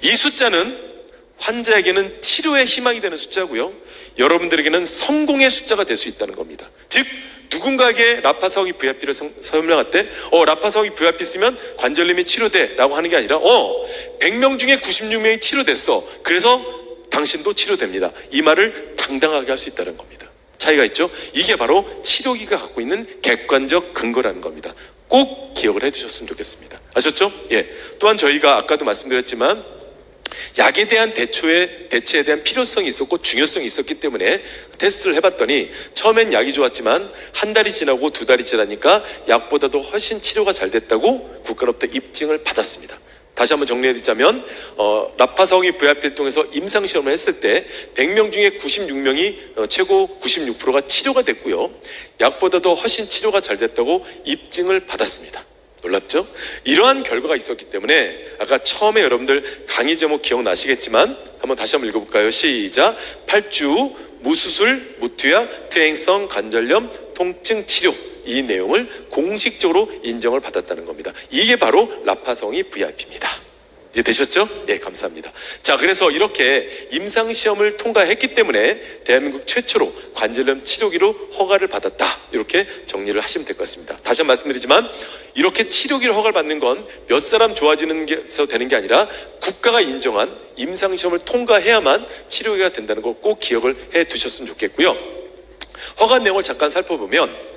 S1: 이 숫자는 환자에게는 치료의 희망이 되는 숫자고요, 여러분들에게는 성공의 숫자가 될 수 있다는 겁니다. 즉 누군가에게 라파402 VIP를 설명할 때 라파402 VIP 쓰면 관절염이 치료돼 라고 하는 게 아니라 100명 중에 96명이 치료됐어, 그래서 당신도 치료됩니다, 이 말을 당당하게 할 수 있다는 겁니다. 차이가 있죠? 이게 바로 치료기가 갖고 있는 객관적 근거라는 겁니다. 꼭 기억을 해두셨으면 좋겠습니다. 아셨죠? 예. 또한 저희가 아까도 말씀드렸지만 약에 대한 대체에 대한 필요성이 있었고 중요성이 있었기 때문에 테스트를 해봤더니 처음엔 약이 좋았지만 한 달이 지나고 두 달이 지나니까 약보다도 훨씬 치료가 잘 됐다고 국가로부터 입증을 받았습니다. 다시 한번 정리해드리자면 라파사오기 VIP를 통해서 임상시험을 했을 때 100명 중에 96명이 최고 96%가 치료가 됐고요. 약보다도 훨씬 치료가 잘 됐다고 입증을 받았습니다. 놀랍죠? 이러한 결과가 있었기 때문에 아까 처음에 여러분들 강의 제목 기억나시겠지만 한번 다시 한번 읽어볼까요? 시작! 8주 무수술, 무투약, 퇴행성 관절염, 통증 치료, 이 내용을 공식적으로 인정을 받았다는 겁니다. 이게 바로 라파사오기 VIP입니다. 이제 되셨죠? 예, 감사합니다. 자, 그래서 이렇게 임상시험을 통과했기 때문에 대한민국 최초로 관절염 치료기로 허가를 받았다, 이렇게 정리를 하시면 될 것 같습니다. 다시 한번 말씀드리지만 이렇게 치료기로 허가를 받는 건 몇 사람 좋아지는 게서 되는 게 아니라 국가가 인정한 임상시험을 통과해야만 치료기가 된다는 걸 꼭 기억을 해 두셨으면 좋겠고요. 허가 내용을 잠깐 살펴보면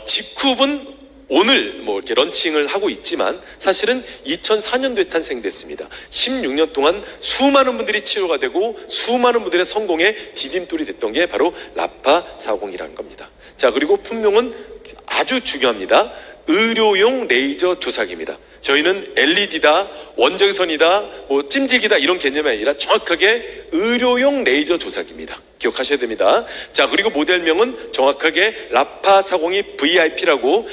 S1: 직후은 오늘 이렇게 런칭을 하고 있지만 사실은 2004년도에 탄생됐습니다. 16년 동안 수많은 분들이 치료가 되고 수많은 분들의 성공에 디딤돌이 됐던 게 바로 라파40이라는 겁니다. 자, 그리고 품명은 아주 중요합니다. 의료용 레이저 조사기입니다. 저희는 LED다, 원적외선이다, 찜질기다 이런 개념이 아니라 정확하게 의료용 레이저 조사기입니다. 기억하셔야 됩니다. 자, 그리고 모델명은 정확하게 라파40 VIP라고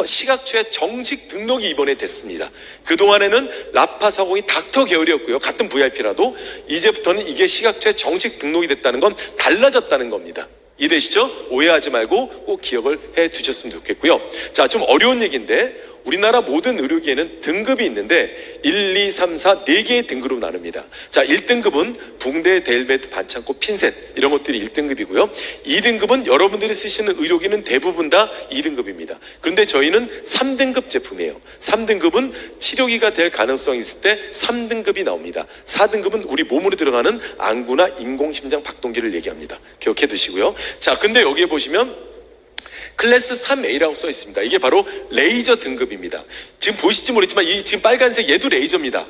S1: 시각처의 정식 등록이 이번에 됐습니다. 그동안에는 라파40이 닥터 계열이었고요. 같은 VIP라도 이제부터는 이게 시각처의 정식 등록이 됐다는 건 달라졌다는 겁니다. 이해되시죠? 오해하지 말고 꼭 기억을 해 두셨으면 좋겠고요. 자, 좀 어려운 얘기인데 우리나라 모든 의료기에는 등급이 있는데 1, 2, 3, 4 4개의 등급으로 나눕니다. 자, 1등급은 붕대, 델베트, 반창고, 핀셋 이런 것들이 1등급이고요. 2등급은 여러분들이 쓰시는 의료기는 대부분 다 2등급입니다. 그런데 저희는 3등급 제품이에요. 3등급은 치료기가 될 가능성이 있을 때 3등급이 나옵니다. 4등급은 우리 몸으로 들어가는 안구나 인공심장 박동기를 얘기합니다. 기억해 두시고요. 자, 근데 여기에 보시면 클래스 3A라고 써 있습니다. 이게 바로 레이저 등급입니다. 지금 보실지 모르겠지만 이 지금 빨간색 얘도 레이저입니다.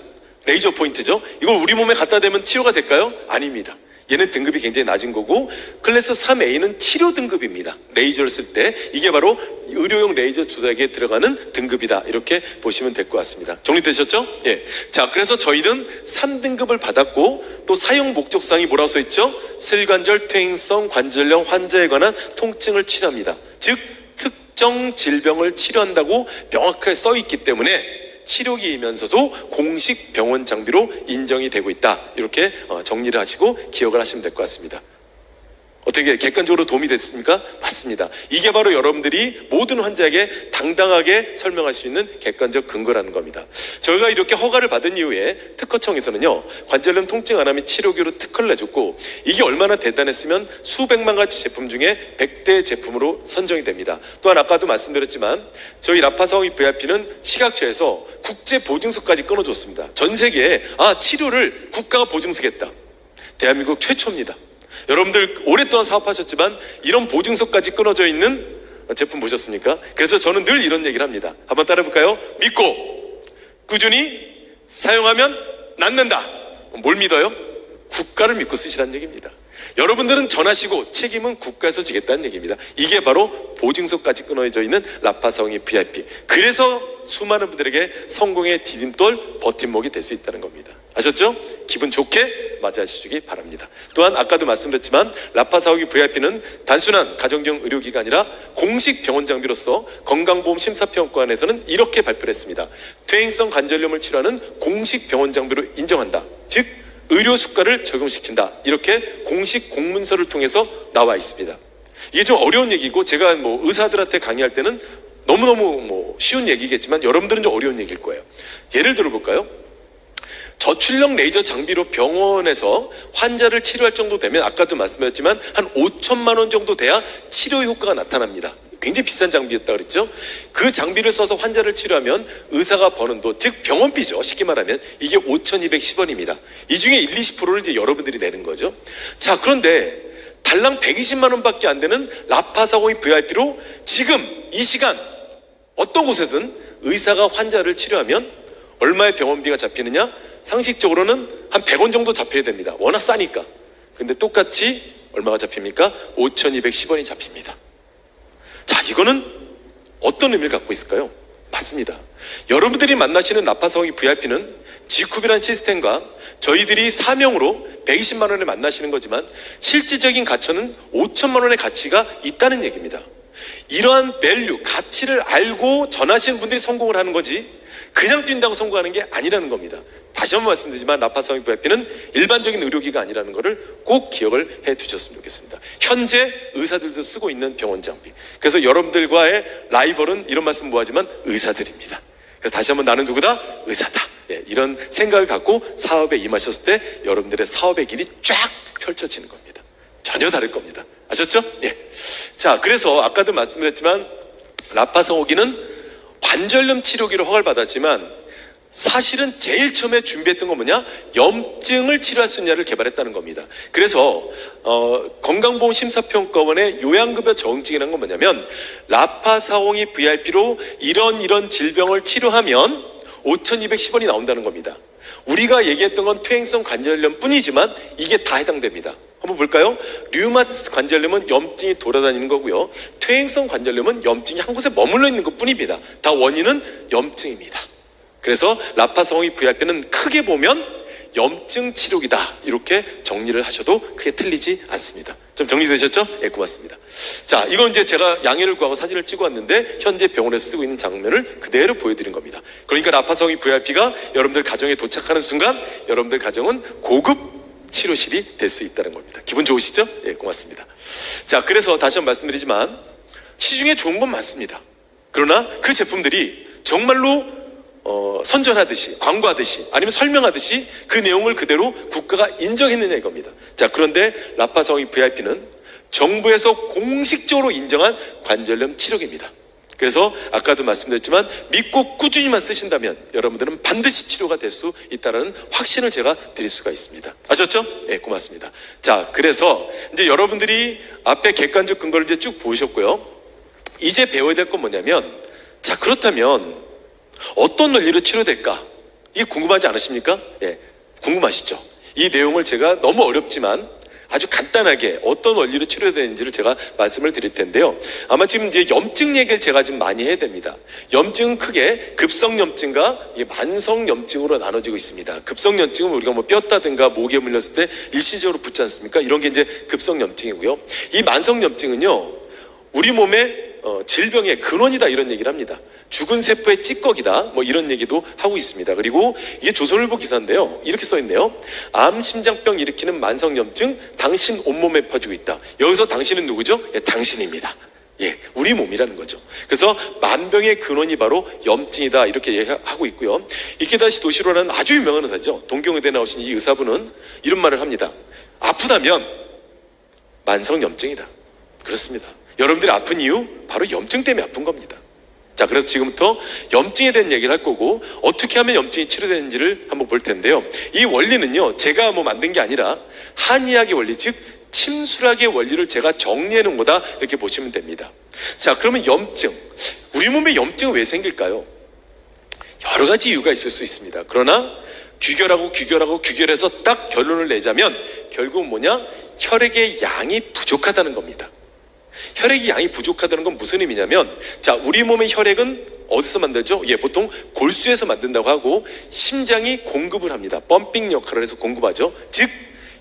S1: 레이저 포인트죠. 이걸 우리 몸에 갖다 대면 치료가 될까요? 아닙니다. 얘는 등급이 굉장히 낮은 거고 클래스 3A는 치료 등급입니다. 레이저를 쓸 때 이게 바로 의료용 레이저 조작에 들어가는 등급이다, 이렇게 보시면 될 것 같습니다. 정리되셨죠? 예. 자, 그래서 저희는 3등급을 받았고 또 사용 목적상이 뭐라고 써 있죠? 슬관절 퇴행성 관절염 환자에 관한 통증을 치료합니다. 즉 특정 질병을 치료한다고 명확하게 써 있기 때문에 치료기이면서도 공식 병원 장비로 인정이 되고 있다, 이렇게 정리를 하시고 기억을 하시면 될 것 같습니다. 어떻게 객관적으로 도움이 됐습니까? 맞습니다. 이게 바로 여러분들이 모든 환자에게 당당하게 설명할 수 있는 객관적 근거라는 겁니다. 저희가 이렇게 허가를 받은 이후에 특허청에서는요, 관절염 통증 안암이 치료기로 특허를 내줬고 이게 얼마나 대단했으면 수백만 가지 제품 중에 100대 제품으로 선정이 됩니다. 또한 아까도 말씀드렸지만 저희 라파40 VIP는 시각처에서 국제 보증서까지 끊어줬습니다. 전 세계에 치료를 국가가 보증서겠다. 대한민국 최초입니다. 여러분들 오랫동안 사업하셨지만 이런 보증서까지 끊어져 있는 제품 보셨습니까? 그래서 저는 늘 이런 얘기를 합니다. 한번 따라해볼까요? 믿고 꾸준히 사용하면 낫는다. 뭘 믿어요? 국가를 믿고 쓰시라는 얘기입니다. 여러분들은 전하시고 책임은 국가에서 지겠다는 얘기입니다. 이게 바로 보증서까지 끊어져 있는 라파40 VIP. 그래서 수많은 분들에게 성공의 디딤돌, 버팀목이 될 수 있다는 겁니다. 아셨죠? 기분 좋게 맞이하시기 바랍니다. 또한 아까도 말씀드렸지만 라파40 VIP는 단순한 가정용 의료기가 아니라 공식 병원 장비로서 건강보험 심사평가원에서는 이렇게 발표를 했습니다. 퇴행성 관절염을 치료하는 공식 병원 장비로 인정한다. 즉 의료 수가를 적용시킨다. 이렇게 공식 공문서를 통해서 나와 있습니다. 이게 좀 어려운 얘기고 제가 의사들한테 강의할 때는 너무너무 쉬운 얘기겠지만 여러분들은 좀 어려운 얘기일 거예요. 예를 들어볼까요? 저출력 레이저 장비로 병원에서 환자를 치료할 정도 되면 아까도 말씀드렸지만 한 5천만 원 정도 돼야 치료 효과가 나타납니다. 굉장히 비싼 장비였다 그랬죠. 그 장비를 써서 환자를 치료하면 의사가 버는 돈, 즉 병원비죠. 쉽게 말하면 이게 5,210원입니다. 이 중에 1, 20%를 이제 여러분들이 내는 거죠. 자, 그런데 달랑 120만 원밖에 안 되는 라파40 VIP로 지금 이 시간 어떤 곳에든 의사가 환자를 치료하면 얼마의 병원비가 잡히느냐? 상식적으로는 한 100원 정도 잡혀야 됩니다. 워낙 싸니까. 근데 똑같이 얼마가 잡힙니까? 5,210원이 잡힙니다. 자, 이거는 어떤 의미를 갖고 있을까요? 맞습니다. 여러분들이 만나시는 라파사홍이 VIP는 G쿱이라는 시스템과 저희들이 사명으로 120만 원에 만나시는 거지만 실질적인 가치는 5천만 원의 가치가 있다는 얘기입니다. 이러한 밸류, 가치를 알고 전하시는 분들이 성공을 하는 거지 그냥 뛴다고 성공하는 게 아니라는 겁니다. 다시 한번 말씀드리지만 라파사홍이 VIP는 일반적인 의료기가 아니라는 것을 꼭 기억을 해 두셨으면 좋겠습니다. 현재 의사들도 쓰고 있는 병원 장비. 그래서 여러분들과의 라이벌은 이런 말씀 뭐하지만 의사들입니다. 그래서 다시 한번 나는 누구다? 의사다. 예, 이런 생각을 갖고 사업에 임하셨을 때 여러분들의 사업의 길이 쫙 펼쳐지는 겁니다. 전혀 다를 겁니다. 아셨죠? 예. 자, 그래서 아까도 말씀드렸지만 라파사홍기는 관절염 치료기로 허가를 받았지만 사실은 제일 처음에 준비했던 건 뭐냐? 염증을 치료할 수 있냐를 개발했다는 겁니다. 그래서 건강보험심사평가원의 요양급여 적응증이라는 건 뭐냐면 라파사홍이 VIP로 이런 질병을 치료하면 5,210원이 나온다는 겁니다. 우리가 얘기했던 건 퇴행성 관절염 뿐이지만 이게 다 해당됩니다. 한번 볼까요? 류마티스 관절염은 염증이 돌아다니는 거고요. 퇴행성 관절염은 염증이 한 곳에 머물러 있는 것 뿐입니다. 다 원인은 염증입니다. 그래서 라파사홍이 VIP는 크게 보면 염증 치료기다 이렇게 정리를 하셔도 크게 틀리지 않습니다. 좀 정리되셨죠? 예, 고맙습니다. 자, 이건 이제 제가 양해를 구하고 사진을 찍어 왔는데 현재 병원에서 쓰고 있는 장면을 그대로 보여드린 겁니다. 그러니까 라파사홍이 VIP가 여러분들 가정에 도착하는 순간 여러분들 가정은 고급 치료실이 될 수 있다는 겁니다. 기분 좋으시죠? 예, 고맙습니다. 자, 그래서 다시 한번 말씀드리지만 시중에 좋은 건 많습니다. 그러나 그 제품들이 정말로 선전하듯이 광고하듯이 아니면 설명하듯이 그 내용을 그대로 국가가 인정했느냐 이겁니다. 자, 그런데 라파사홍이 VIP는 정부에서 공식적으로 인정한 관절염 치료기입니다. 그래서 아까도 말씀드렸지만 믿고 꾸준히만 쓰신다면 여러분들은 반드시 치료가 될 수 있다는 확신을 제가 드릴 수가 있습니다. 아셨죠? 네, 고맙습니다. 자, 그래서 이제 여러분들이 앞에 객관적 근거를 이제 쭉 보셨고요. 이제 배워야 될 건 뭐냐면, 자, 그렇다면 어떤 원리로 치료될까? 이게 궁금하지 않으십니까? 예, 궁금하시죠? 이 내용을 제가 너무 어렵지만 아주 간단하게 어떤 원리로 치료되는지를 제가 말씀을 드릴 텐데요. 아마 지금 이제 염증 얘기를 제가 지금 많이 해야 됩니다. 염증은 크게 급성염증과 만성염증으로 나눠지고 있습니다. 급성염증은 우리가 뭐 뼈다든가 목에 물렸을 때 일시적으로 붓지 않습니까? 이런 게 이제 급성염증이고요. 이 만성염증은요, 우리 몸의 질병의 근원이다 이런 얘기를 합니다. 죽은 세포의 찌꺼기다 뭐 이런 얘기도 하고 있습니다. 그리고 이게 조선일보 기사인데요, 이렇게 써있네요. 암, 심장병 일으키는 만성염증 당신 온몸에 퍼지고 있다. 여기서 당신은 누구죠? 예, 당신입니다. 예, 우리 몸이라는 거죠. 그래서 만병의 근원이 바로 염증이다 이렇게 얘기하고 있고요. 이케다시 도시로라는 아주 유명한 의사죠. 동경의대 나오신 이 의사분은 이런 말을 합니다. 아프다면 만성염증이다. 그렇습니다. 여러분들이 아픈 이유 바로 염증 때문에 아픈 겁니다. 자, 그래서 지금부터 염증에 대한 얘기를 할 거고 어떻게 하면 염증이 치료되는지를 한번 볼 텐데요. 이 원리는요, 제가 뭐 만든 게 아니라 한의학의 원리, 즉 침술학의 원리를 제가 정리해 놓은 거다 이렇게 보시면 됩니다. 자, 그러면 염증, 우리 몸에 염증은 왜 생길까요? 여러 가지 이유가 있을 수 있습니다. 그러나 규결해서 딱 결론을 내자면 결국은 뭐냐? 혈액의 양이 부족하다는 겁니다. 혈액이 양이 부족하다는 건 무슨 의미냐면, 자, 우리 몸의 혈액은 어디서 만들죠? 예, 보통 골수에서 만든다고 하고 심장이 공급을 합니다. 펌핑 역할을 해서 공급하죠. 즉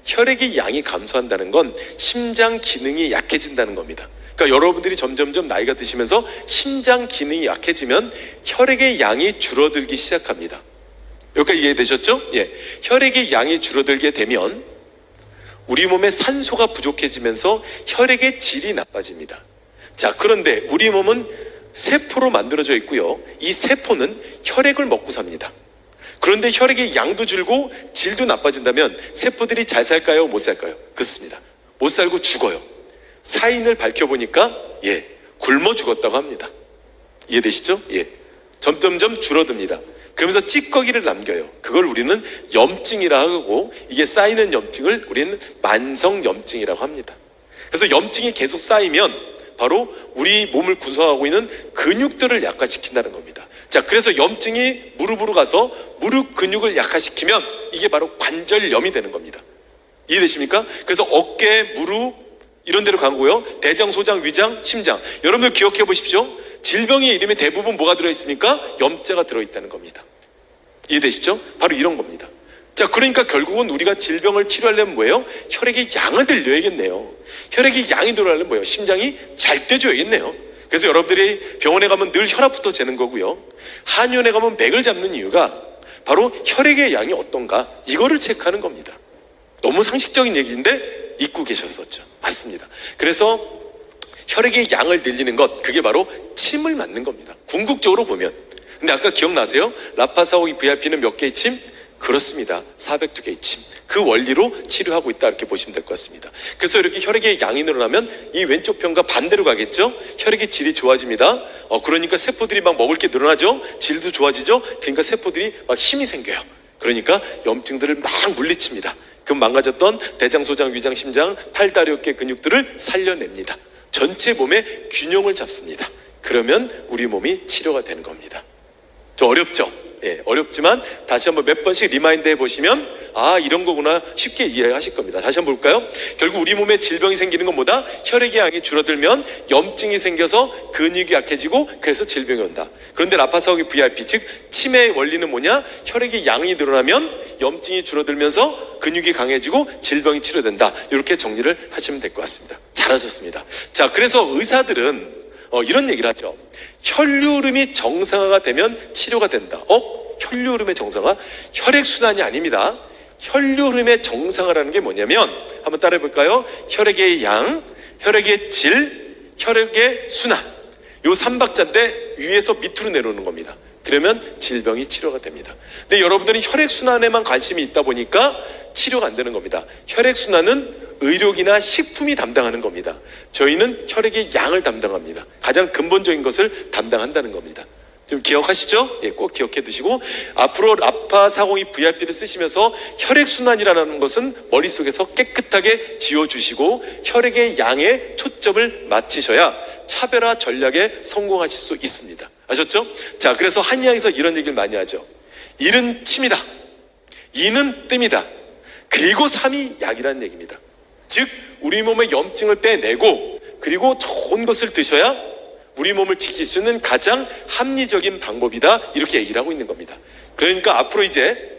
S1: 혈액의 양이 감소한다는 건 심장 기능이 약해진다는 겁니다. 그러니까 여러분들이 점점점 나이가 드시면서 심장 기능이 약해지면 혈액의 양이 줄어들기 시작합니다. 여기까지 이해되셨죠? 예, 혈액의 양이 줄어들게 되면 우리 몸에 산소가 부족해지면서 혈액의 질이 나빠집니다. 자, 그런데 우리 몸은 세포로 만들어져 있고요. 이 세포는 혈액을 먹고 삽니다. 그런데 혈액의 양도 줄고 질도 나빠진다면 세포들이 잘 살까요? 못 살까요? 그렇습니다. 못 살고 죽어요. 사인을 밝혀보니까 예, 굶어 죽었다고 합니다. 이해되시죠? 예, 점점점 줄어듭니다. 그러면서 찌꺼기를 남겨요. 그걸 우리는 염증이라 하고 이게 쌓이는 염증을 우리는 만성염증이라고 합니다. 그래서 염증이 계속 쌓이면 바로 우리 몸을 구성하고 있는 근육들을 약화시킨다는 겁니다. 자, 그래서 염증이 무릎으로 가서 무릎 근육을 약화시키면 이게 바로 관절염이 되는 겁니다. 이해되십니까? 그래서 어깨, 무릎 이런 데로 간 거고요. 대장, 소장, 위장, 심장. 여러분들 기억해 보십시오. 질병의 이름에 대부분 뭐가 들어있습니까? 염자가 들어있다는 겁니다. 이해되시죠? 바로 이런 겁니다. 자, 그러니까 결국은 우리가 질병을 치료하려면 뭐예요? 혈액의 양을 늘려야겠네요. 혈액의 양이 늘어나려면 뭐예요? 심장이 잘 뛰어줘야겠네요. 그래서 여러분들이 병원에 가면 늘 혈압부터 재는 거고요. 한의원에 가면 맥을 잡는 이유가 바로 혈액의 양이 어떤가 이거를 체크하는 겁니다. 너무 상식적인 얘기인데 잊고 계셨었죠. 맞습니다. 그래서 혈액의 양을 늘리는 것, 그게 바로 침을 맞는 겁니다. 궁극적으로 보면. 근데 아까 기억나세요? 라파사오기 VIP는 몇 개의 침? 그렇습니다. 402개의 침. 그 원리로 치료하고 있다 이렇게 보시면 될 것 같습니다. 그래서 이렇게 혈액의 양이 늘어나면 이 왼쪽 편과 반대로 가겠죠. 혈액의 질이 좋아집니다. 그러니까 세포들이 막 먹을 게 늘어나죠. 질도 좋아지죠. 그러니까 세포들이 막 힘이 생겨요. 그러니까 염증들을 막 물리칩니다. 그럼 망가졌던 대장, 소장, 위장, 심장, 팔, 다리, 어깨 근육들을 살려냅니다. 전체 몸의 균형을 잡습니다. 그러면 우리 몸이 치료가 되는 겁니다. 좀 어렵죠? 예, 어렵지만 다시 한번 몇 번씩 리마인드 해보시면 이런 거구나 쉽게 이해하실 겁니다. 다시 한번 볼까요? 결국 우리 몸에 질병이 생기는 건 뭐다? 혈액의 양이 줄어들면 염증이 생겨서 근육이 약해지고 그래서 질병이 온다. 그런데 라파사오기 VIP 즉 침의 원리는 뭐냐? 혈액의 양이 늘어나면 염증이 줄어들면서 근육이 강해지고 질병이 치료된다. 이렇게 정리를 하시면 될 것 같습니다. 잘하셨습니다. 자, 그래서 의사들은 이런 얘기를 하죠. 혈류름이 정상화가 되면 치료가 된다. 혈류름의 정상화? 혈액순환이 아닙니다. 혈류름의 정상화라는 게 뭐냐면 한번 따라해 볼까요? 혈액의 양, 혈액의 질, 혈액의 순환. 요 3박자인데 위에서 밑으로 내려오는 겁니다. 그러면 질병이 치료가 됩니다. 근데 여러분들이 혈액순환에만 관심이 있다 보니까 치료가 안 되는 겁니다. 혈액순환은 의료기나 식품이 담당하는 겁니다. 저희는 혈액의 양을 담당합니다. 가장 근본적인 것을 담당한다는 겁니다. 좀 기억하시죠? 예, 꼭 기억해 두시고 앞으로 라파사오기 VIP를 쓰시면서 혈액순환이라는 것은 머릿속에서 깨끗하게 지워주시고 혈액의 양에 초점을 맞추셔야 차별화 전략에 성공하실 수 있습니다. 아셨죠? 자, 그래서 한의학에서 이런 얘기를 많이 하죠. 1은 침이다. 2는 뜸이다. 그리고 3이 약이라는 얘기입니다. 즉 우리 몸의 염증을 빼내고 그리고 좋은 것을 드셔야 우리 몸을 지킬 수 있는 가장 합리적인 방법이다 이렇게 얘기를 하고 있는 겁니다. 그러니까 앞으로 이제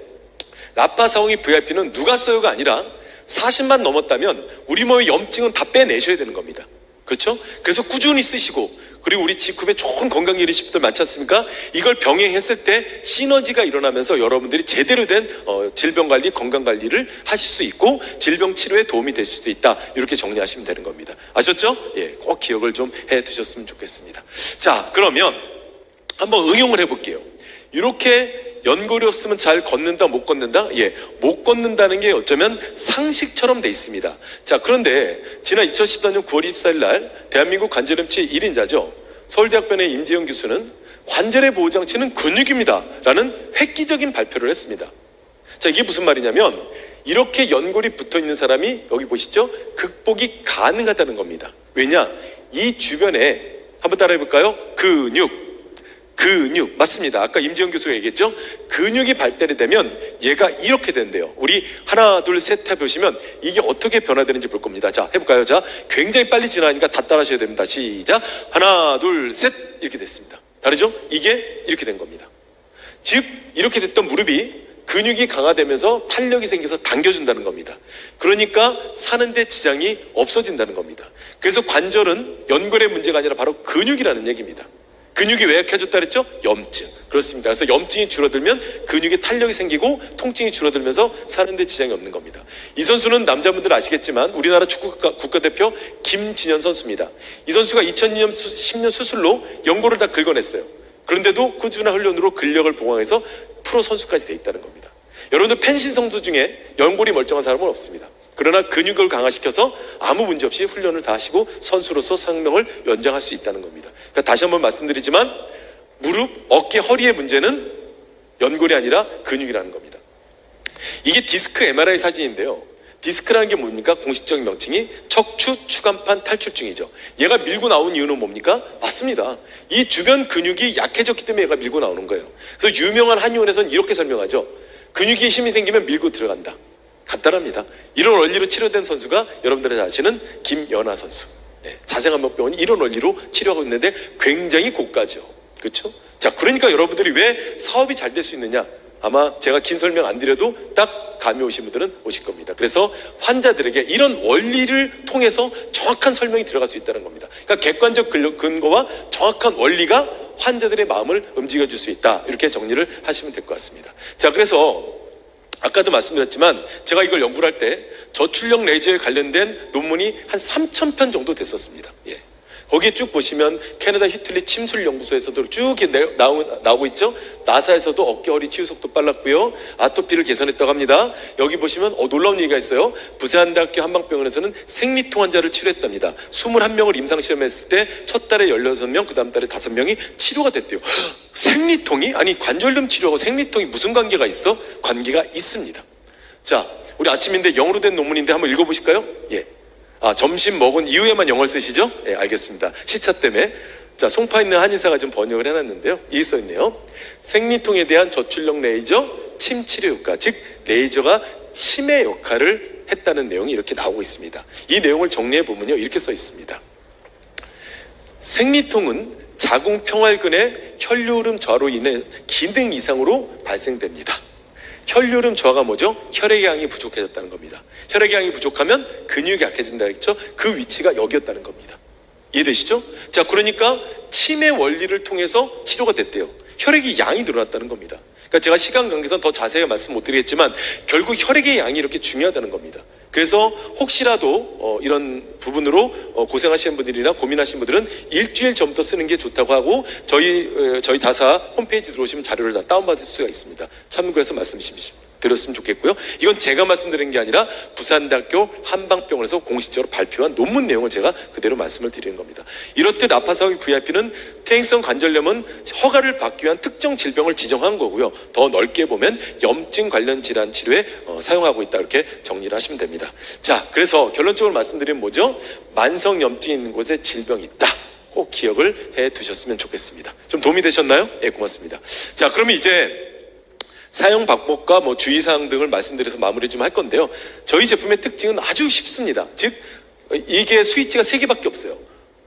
S1: 라파사오기 VIP는 누가 써요가 아니라 40만 넘었다면 우리 몸의 염증은 다 빼내셔야 되는 겁니다. 그렇죠? 그래서 꾸준히 쓰시고 그리고 우리 직후에 좋은 건강 이르신 분들 많지 않습니까? 이걸 병행했을 때 시너지가 일어나면서 여러분들이 제대로 된 질병관리, 건강관리를 하실 수 있고 질병 치료에 도움이 될 수도 있다. 이렇게 정리하시면 되는 겁니다. 아셨죠? 예, 꼭 기억을 좀 해두셨으면 좋겠습니다. 자, 그러면 한번 응용을 해볼게요. 이렇게 연골이 없으면 잘 걷는다, 못 걷는다? 예, 못 걷는다는 게 어쩌면 상식처럼 돼 있습니다. 자, 그런데 지난 2014년 9월 24일 날 대한민국 관절염치 1인자죠. 서울대학병원의 임재영 교수는 관절의 보호장치는 근육입니다 라는 획기적인 발표를 했습니다. 자, 이게 무슨 말이냐면 이렇게 연골이 붙어있는 사람이 여기 보시죠? 극복이 가능하다는 겁니다. 왜냐? 이 주변에 한번 따라해 볼까요? 근육 맞습니다. 아까 임지영 교수가 얘기했죠. 근육이 발달이 되면 얘가 이렇게 된대요. 우리 하나 둘 셋 해보시면 이게 어떻게 변화되는지 볼 겁니다. 자, 해볼까요? 자, 굉장히 빨리 지나가니까 다 따라하셔야 됩니다. 시작. 하나 둘 셋 이렇게 됐습니다. 다르죠? 이게 이렇게 된 겁니다. 즉 이렇게 됐던 무릎이 근육이 강화되면서 탄력이 생겨서 당겨준다는 겁니다. 그러니까 사는데 지장이 없어진다는 겁니다. 그래서 관절은 연골의 문제가 아니라 바로 근육이라는 얘기입니다. 근육이 왜 약해졌다 그랬죠? 염증. 그렇습니다. 그래서 염증이 줄어들면 근육에 탄력이 생기고 통증이 줄어들면서 사는데 지장이 없는 겁니다. 이 선수는 남자분들 아시겠지만 우리나라 축구 국가대표 김진현 선수입니다. 이 선수가 2010년 수술로 연골을 다 긁어냈어요. 그런데도 꾸준한 훈련으로 근력을 보강해서 프로 선수까지 돼 있다는 겁니다. 여러분들 펜싱 선수 중에 연골이 멀쩡한 사람은 없습니다. 그러나 근육을 강화시켜서 아무 문제 없이 훈련을 다 하시고 선수로서 생명을 연장할 수 있다는 겁니다. 그러니까 다시 한번 말씀드리지만 무릎, 어깨, 허리의 문제는 연골이 아니라 근육이라는 겁니다. 이게 디스크 MRI 사진인데요. 디스크라는 게 뭡니까? 공식적인 명칭이 척추 추간판 탈출증이죠. 얘가 밀고 나온 이유는 뭡니까? 맞습니다. 이 주변 근육이 약해졌기 때문에 얘가 밀고 나오는 거예요. 그래서 유명한 한의원에서는 이렇게 설명하죠. 근육이 힘이 생기면 밀고 들어간다. 간단합니다. 이런 원리로 치료된 선수가 여러분들이 아시는 김연아 선수. 자생안목병원이 이런 원리로 치료하고 있는데 굉장히 고가죠. 그렇죠? 자, 그러니까 여러분들이 왜 사업이 잘 될 수 있느냐? 아마 제가 긴 설명 안 드려도 딱 감이 오신 분들은 오실 겁니다. 그래서 환자들에게 이런 원리를 통해서 정확한 설명이 들어갈 수 있다는 겁니다. 그러니까 객관적 근거와 정확한 원리가 환자들의 마음을 움직여줄 수 있다. 이렇게 정리를 하시면 될 것 같습니다. 자, 그래서 아까도 말씀드렸지만 제가 이걸 연구를 할 때 저출력 레이저에 관련된 논문이 한 3,000편 정도 됐었습니다. 예. 거기에 쭉 보시면 캐나다 히틀리 침술연구소에서도 쭉 나오고 있죠. 나사에서도 어깨 허리 치유 속도 빨랐고요, 아토피를 개선했다고 합니다. 여기 보시면 놀라운 얘기가 있어요. 부산대학교 한방병원에서는 생리통 환자를 치료했답니다. 21명을 임상시험했을 때 첫 달에 16명, 그 다음 달에 5명이 치료가 됐대요. 생리통이? 아니, 관절염 치료하고 생리통이 무슨 관계가 있어? 관계가 있습니다. 자, 우리 아침인데 영어로 된 논문인데 한번 읽어보실까요? 예. 점심 먹은 이후에만 영어를 쓰시죠? 네, 알겠습니다. 시차 때문에. 자, 송파 있는 한의사가 좀 번역을 해놨는데요. 이게 써있네요. 생리통에 대한 저출력 레이저 침치료 효과, 즉 레이저가 치매 역할을 했다는 내용이 이렇게 나오고 있습니다. 이 내용을 정리해보면요, 이렇게 써있습니다. 생리통은 자궁평활근의 혈류흐름 저하로 인해 기능 이상으로 발생됩니다. 혈류흐름 저하가 뭐죠? 혈액의 양이 부족해졌다는 겁니다. 혈액의 양이 부족하면 근육이 약해진다 했죠? 그 위치가 여기였다는 겁니다. 이해되시죠? 자, 그러니까 치매 원리를 통해서 치료가 됐대요. 혈액의 양이 늘어났다는 겁니다. 그러니까 제가 시간 관계상 더 자세히 말씀 못 드리겠지만 결국 혈액의 양이 이렇게 중요하다는 겁니다. 그래서 혹시라도 이런 부분으로 고생하시는 분들이나 고민하시는 분들은 일주일 전부터 쓰는 게 좋다고 하고 저희 다사 홈페이지 들어오시면 자료를 다 다운받을 수가 있습니다. 참고해서 말씀 드렸으면 좋겠고요. 이건 제가 말씀드린 게 아니라 부산대학교 한방병원에서 공식적으로 발표한 논문 내용을 제가 그대로 말씀을 드리는 겁니다. 이렇듯 라파사오이 VIP는 퇴행성 관절염은 허가를 받기 위한 특정 질병을 지정한 거고요. 더 넓게 보면 염증 관련 질환 치료에 사용하고 있다, 이렇게 정리를 하시면 됩니다. 자, 그래서 결론적으로 말씀드리면 뭐죠? 만성 염증이 있는 곳에 질병이 있다. 꼭 기억을 해 두셨으면 좋겠습니다. 좀 도움이 되셨나요? 예, 고맙습니다. 자, 그러면 이제 사용 방법과 주의사항 등을 말씀드려서 마무리 좀 할 건데요. 저희 제품의 특징은 아주 쉽습니다. 즉, 이게 스위치가 3개밖에 없어요.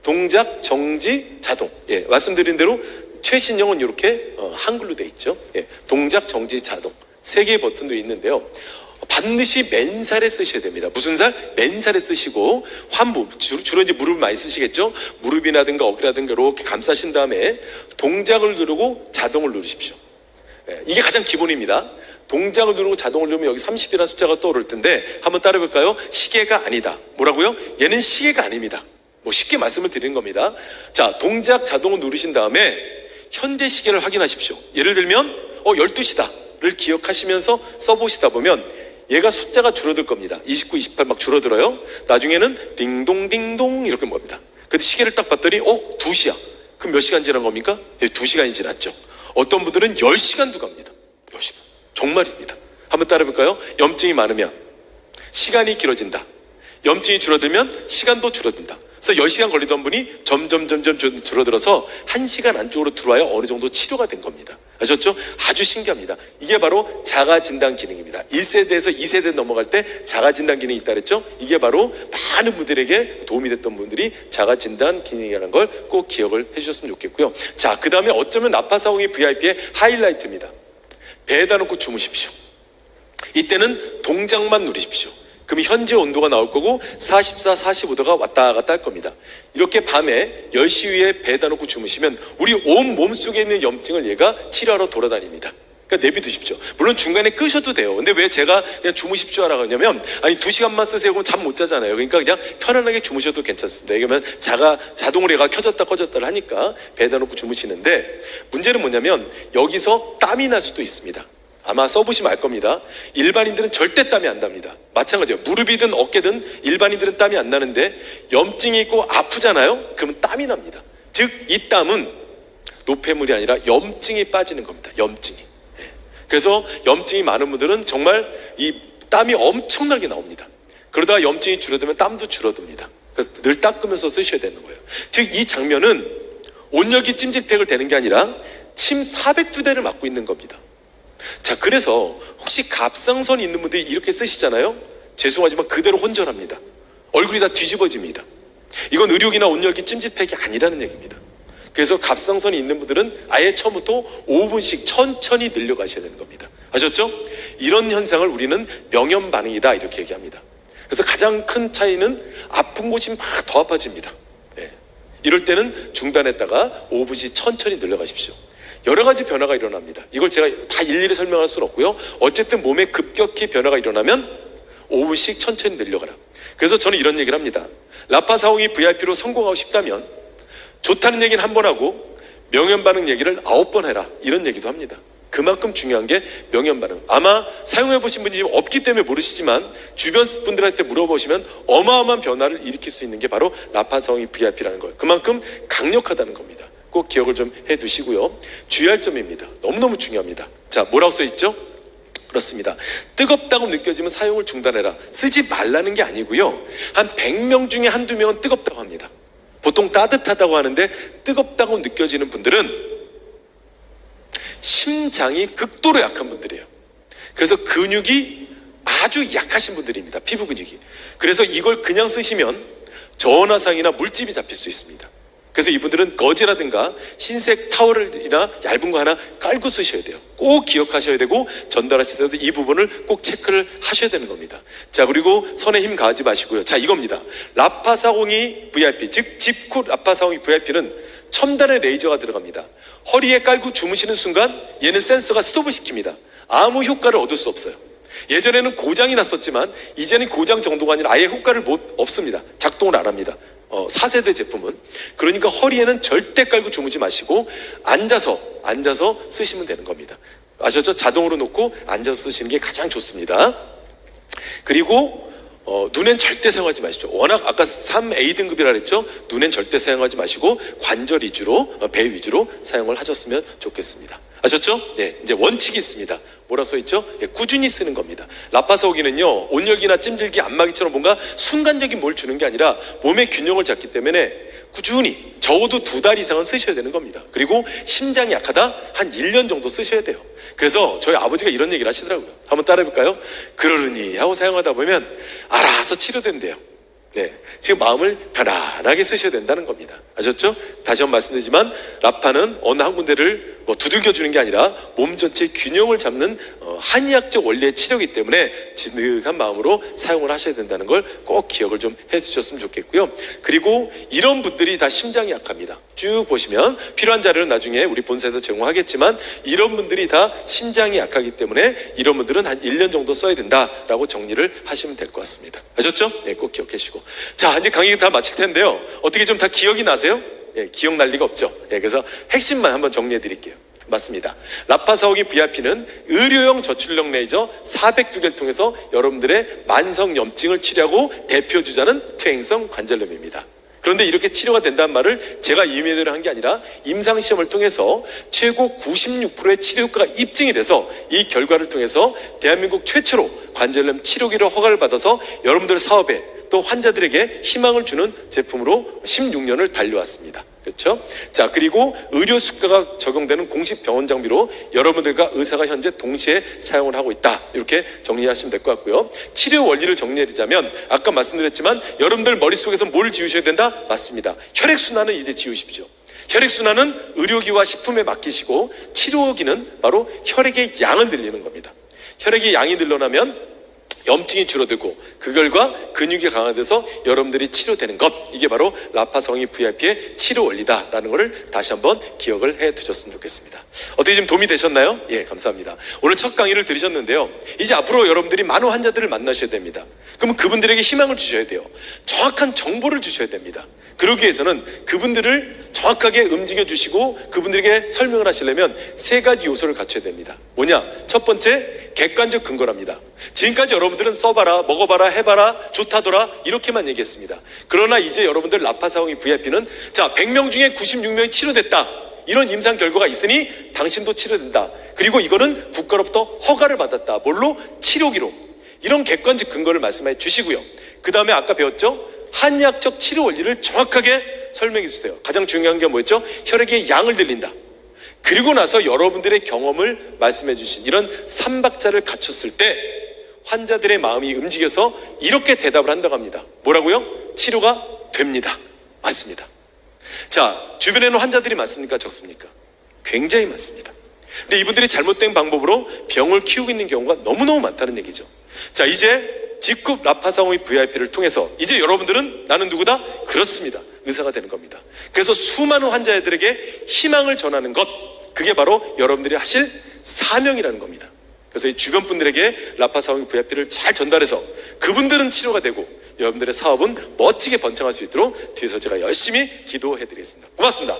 S1: 동작, 정지, 자동. 예, 말씀드린 대로 최신형은 이렇게 한글로 돼 있죠. 예, 동작, 정지, 자동. 3개의 버튼도 있는데요. 반드시 맨살에 쓰셔야 됩니다. 무슨 살? 맨살에 쓰시고 주로 이제 무릎을 많이 쓰시겠죠. 무릎이라든가 어깨라든가 이렇게 감싸신 다음에 동작을 누르고 자동을 누르십시오. 이게 가장 기본입니다. 동작을 누르고 자동을 누르면 여기 30이라는 숫자가 떠오를 텐데 한번 따라해볼까요? 시계가 아니다. 뭐라고요? 얘는 시계가 아닙니다. 쉽게 말씀을 드리는 겁니다. 자, 동작 자동을 누르신 다음에 현재 시계를 확인하십시오. 예를 들면 12시다를 기억하시면서 써보시다 보면 얘가 숫자가 줄어들 겁니다. 29, 28 막 줄어들어요. 나중에는 딩동딩동 이렇게 뭡니다. 근데 시계를 딱 봤더니 2시야. 그럼 몇 시간 지난 겁니까? 2시간이 지났죠. 어떤 분들은 10시간도 갑니다. 10시간. 정말입니다. 한번 따라해볼까요? 염증이 많으면 시간이 길어진다. 염증이 줄어들면 시간도 줄어든다. 그래서 10시간 걸리던 분이 점점 줄어들어서 1시간 안쪽으로 들어와야 어느 정도 치료가 된 겁니다. 아셨죠? 아주 신기합니다. 이게 바로 자가진단 기능입니다. 1세대에서 2세대 넘어갈 때 자가진단 기능이 있다 그랬죠? 이게 바로 많은 분들에게 도움이 됐던 분들이 자가진단 기능이라는 걸 꼭 기억을 해주셨으면 좋겠고요. 자, 그 다음에 어쩌면 라파사오이 VIP의 하이라이트입니다. 배에다 놓고 주무십시오. 이때는 동작만 누르십시오. 그럼 현재 온도가 나올 거고 44, 45도가 왔다 갔다 할 겁니다. 이렇게 밤에 10시 위에 배에다 놓고 주무시면 우리 온 몸속에 있는 염증을 얘가 치료하러 돌아다닙니다. 그러니까 내비두십시오. 물론 중간에 끄셔도 돼요. 근데 왜 제가 그냥 주무십시오 하라고 하냐면, 아니 2시간만 쓰세요. 그럼 잠 못 자잖아요. 그러니까 그냥 편안하게 주무셔도 괜찮습니다. 이러면 자동으로 얘가 켜졌다 꺼졌다를 하니까 배에다 놓고 주무시는데, 문제는 뭐냐면 여기서 땀이 날 수도 있습니다. 아마 써보시면 알 겁니다. 일반인들은 절대 땀이 안 납니다. 마찬가지예요. 무릎이든 어깨든 일반인들은 땀이 안 나는데 염증이 있고 아프잖아요. 그러면 땀이 납니다. 즉 이 땀은 노폐물이 아니라 염증이 빠지는 겁니다. 염증이. 그래서 염증이 많은 분들은 정말 이 땀이 엄청나게 나옵니다. 그러다가 염증이 줄어들면 땀도 줄어듭니다. 그래서 늘 닦으면서 쓰셔야 되는 거예요. 즉 이 장면은 온열기 찜질팩을 대는 게 아니라 침 400두대를 맞고 있는 겁니다. 자, 그래서 혹시 갑상선 있는 분들이 이렇게 쓰시잖아요. 죄송하지만 그대로 혼절합니다. 얼굴이 다 뒤집어집니다. 이건 의료기나 온열기 찜질팩이 아니라는 얘기입니다. 그래서 갑상선이 있는 분들은 아예 처음부터 5분씩 천천히 늘려가셔야 되는 겁니다. 아셨죠? 이런 현상을 우리는 명현 반응이다 이렇게 얘기합니다. 그래서 가장 큰 차이는 아픈 곳이 막 더 아파집니다. 네. 이럴 때는 중단했다가 5분씩 천천히 늘려가십시오. 여러 가지 변화가 일어납니다. 이걸 제가 다 일일이 설명할 수는 없고요. 어쨌든 몸에 급격히 변화가 일어나면 5분씩 천천히 늘려가라. 그래서 저는 이런 얘기를 합니다. 라파사옹이 VIP로 성공하고 싶다면 좋다는 얘기는 한 번 하고 명현 반응 얘기를 9번 해라 이런 얘기도 합니다. 그만큼 중요한 게 명현 반응. 아마 사용해 보신 분이 지금 없기 때문에 모르시지만 주변 분들한테 물어보시면 어마어마한 변화를 일으킬 수 있는 게 바로 라파사옹이 VIP라는 거예요. 그만큼 강력하다는 겁니다. 꼭 기억을 좀 해두시고요. 주의할 점입니다. 너무너무 중요합니다. 자, 뭐라고 써있죠? 그렇습니다. 뜨겁다고 느껴지면 사용을 중단해라. 쓰지 말라는 게 아니고요. 한 100명 중에 한두 명은 뜨겁다고 합니다. 보통 따뜻하다고 하는데 뜨겁다고 느껴지는 분들은 심장이 극도로 약한 분들이에요. 그래서 근육이 아주 약하신 분들입니다. 피부 근육이. 그래서 이걸 그냥 쓰시면 저온화상이나 물집이 잡힐 수 있습니다. 그래서 이분들은 거즈라든가 흰색 타월이나 얇은 거 하나 깔고 쓰셔야 돼요. 꼭 기억하셔야 되고 전달하실 때도 이 부분을 꼭 체크를 하셔야 되는 겁니다. 자, 그리고 손에 힘 가하지 마시고요. 자, 이겁니다. 라파사옹이 VIP, 즉 직후 라파사옹이 VIP는 첨단의 레이저가 들어갑니다. 허리에 깔고 주무시는 순간 얘는 센서가 스톱을 시킵니다. 아무 효과를 얻을 수 없어요. 예전에는 고장이 났었지만 이제는 고장 정도가 아니라 아예 효과를 없습니다. 작동을 안 합니다. 4세대 제품은. 그러니까 허리에는 절대 깔고 주무지 마시고 앉아서 쓰시면 되는 겁니다. 아셨죠? 자동으로 놓고 앉아서 쓰시는 게 가장 좋습니다. 그리고 눈엔 절대 사용하지 마십시오. 워낙 아까 3A 등급이라 그랬죠? 눈엔 절대 사용하지 마시고 관절 위주로, 배 위주로 사용을 하셨으면 좋겠습니다. 아셨죠? 예, 이제 원칙이 있습니다. 뭐라 써있죠? 예, 꾸준히 쓰는 겁니다. 라파사옹이는요, 온열기나 찜질기, 안마기처럼 뭔가 순간적인 뭘 주는 게 아니라 몸의 균형을 잡기 때문에 꾸준히 적어도 2달 이상은 쓰셔야 되는 겁니다. 그리고 심장이 약하다? 한 1년 정도 쓰셔야 돼요. 그래서 저희 아버지가 이런 얘기를 하시더라고요. 한번 따라해볼까요? 그러느니 하고 사용하다 보면 알아서 치료된대요. 네, 지금 마음을 편안하게 쓰셔야 된다는 겁니다. 아셨죠? 다시 한번 말씀드리지만 라파는 어느 한 군데를 두들겨 주는 게 아니라 몸 전체의 균형을 잡는 한의학적 원리의 치료이기 때문에 진득한 마음으로 사용을 하셔야 된다는 걸 꼭 기억을 좀 해주셨으면 좋겠고요. 그리고 이런 분들이 다 심장이 약합니다. 쭉 보시면 필요한 자료는 나중에 우리 본사에서 제공하겠지만 이런 분들이 다 심장이 약하기 때문에 이런 분들은 한 1년 정도 써야 된다라고 정리를 하시면 될 것 같습니다. 아셨죠? 네, 꼭 기억해 주시고. 자, 이제 강의 다 마칠 텐데요. 어떻게 좀 다 기억이 나세요? 예, 기억날 리가 없죠. 예, 그래서 핵심만 한번 정리해 드릴게요. 맞습니다. 라파사옹이 VIP는 의료용 저출력 레이저 402개를 통해서 여러분들의 만성 염증을 치료하고 대표 주자는 퇴행성 관절염입니다. 그런데 이렇게 치료가 된다는 말을 제가 임의대로 한 게 아니라 임상시험을 통해서 최고 96%의 치료 효과가 입증이 돼서 이 결과를 통해서 대한민국 최초로 관절염 치료기로 허가를 받아서 여러분들 사업에 또 환자들에게 희망을 주는 제품으로 16년을 달려왔습니다. 그렇죠? 자, 그리고 의료 수가가 적용되는 공식 병원 장비로 여러분들과 의사가 현재 동시에 사용을 하고 있다. 이렇게 정리하시면 될 것 같고요. 치료 원리를 정리해드리자면 아까 말씀드렸지만 여러분들 머릿속에서 뭘 지우셔야 된다? 맞습니다. 혈액순환은 이제 지우십시오. 혈액순환은 의료기와 식품에 맡기시고 치료기는 바로 혈액의 양을 늘리는 겁니다. 혈액의 양이 늘어나면 염증이 줄어들고 그 결과 근육이 강화돼서 여러분들이 치료되는 것, 이게 바로 라파사옹이 VIP의 치료 원리다라는 것을 다시 한번 기억을 해 두셨으면 좋겠습니다. 어떻게 좀 도움이 되셨나요? 예, 감사합니다. 오늘 첫 강의를 들으셨는데요. 이제 앞으로 여러분들이 많은 환자들을 만나셔야 됩니다. 그러면 그분들에게 희망을 주셔야 돼요. 정확한 정보를 주셔야 됩니다. 그러기 위해서는 그분들을 정확하게 움직여 주시고 그분들에게 설명을 하시려면 3가지 요소를 갖춰야 됩니다. 뭐냐? 첫 번째, 객관적 근거랍니다. 지금까지 여러분들은 써봐라, 먹어봐라, 해봐라, 좋다더라 이렇게만 얘기했습니다. 그러나 이제 여러분들 라파사옹이 VIP는 자, 100명 중에 96명이 치료됐다. 이런 임상 결과가 있으니 당신도 치료된다. 그리고 이거는 국가로부터 허가를 받았다. 뭘로? 치료기로. 이런 객관적 근거를 말씀해 주시고요. 그 다음에 아까 배웠죠? 한의학적 치료 원리를 정확하게 설명해 주세요. 가장 중요한 게 뭐였죠? 혈액의 양을 늘린다. 그리고 나서 여러분들의 경험을 말씀해 주신 이런 3박자를 갖췄을 때 환자들의 마음이 움직여서 이렇게 대답을 한다고 합니다. 뭐라고요? 치료가 됩니다. 맞습니다. 자, 주변에는 환자들이 많습니까? 적습니까? 굉장히 많습니다. 근데 이분들이 잘못된 방법으로 병을 키우고 있는 경우가 너무너무 많다는 얘기죠. 자, 이제 직급 라파상호의 VIP를 통해서 이제 여러분들은 나는 누구다? 그렇습니다. 의사가 되는 겁니다. 그래서 수많은 환자들에게 희망을 전하는 것, 그게 바로 여러분들이 하실 사명이라는 겁니다. 그래서 이 주변 분들에게 라파상호의 VIP를 잘 전달해서 그분들은 치료가 되고 여러분들의 사업은 멋지게 번창할 수 있도록 뒤에서 제가 열심히 기도해 드리겠습니다. 고맙습니다.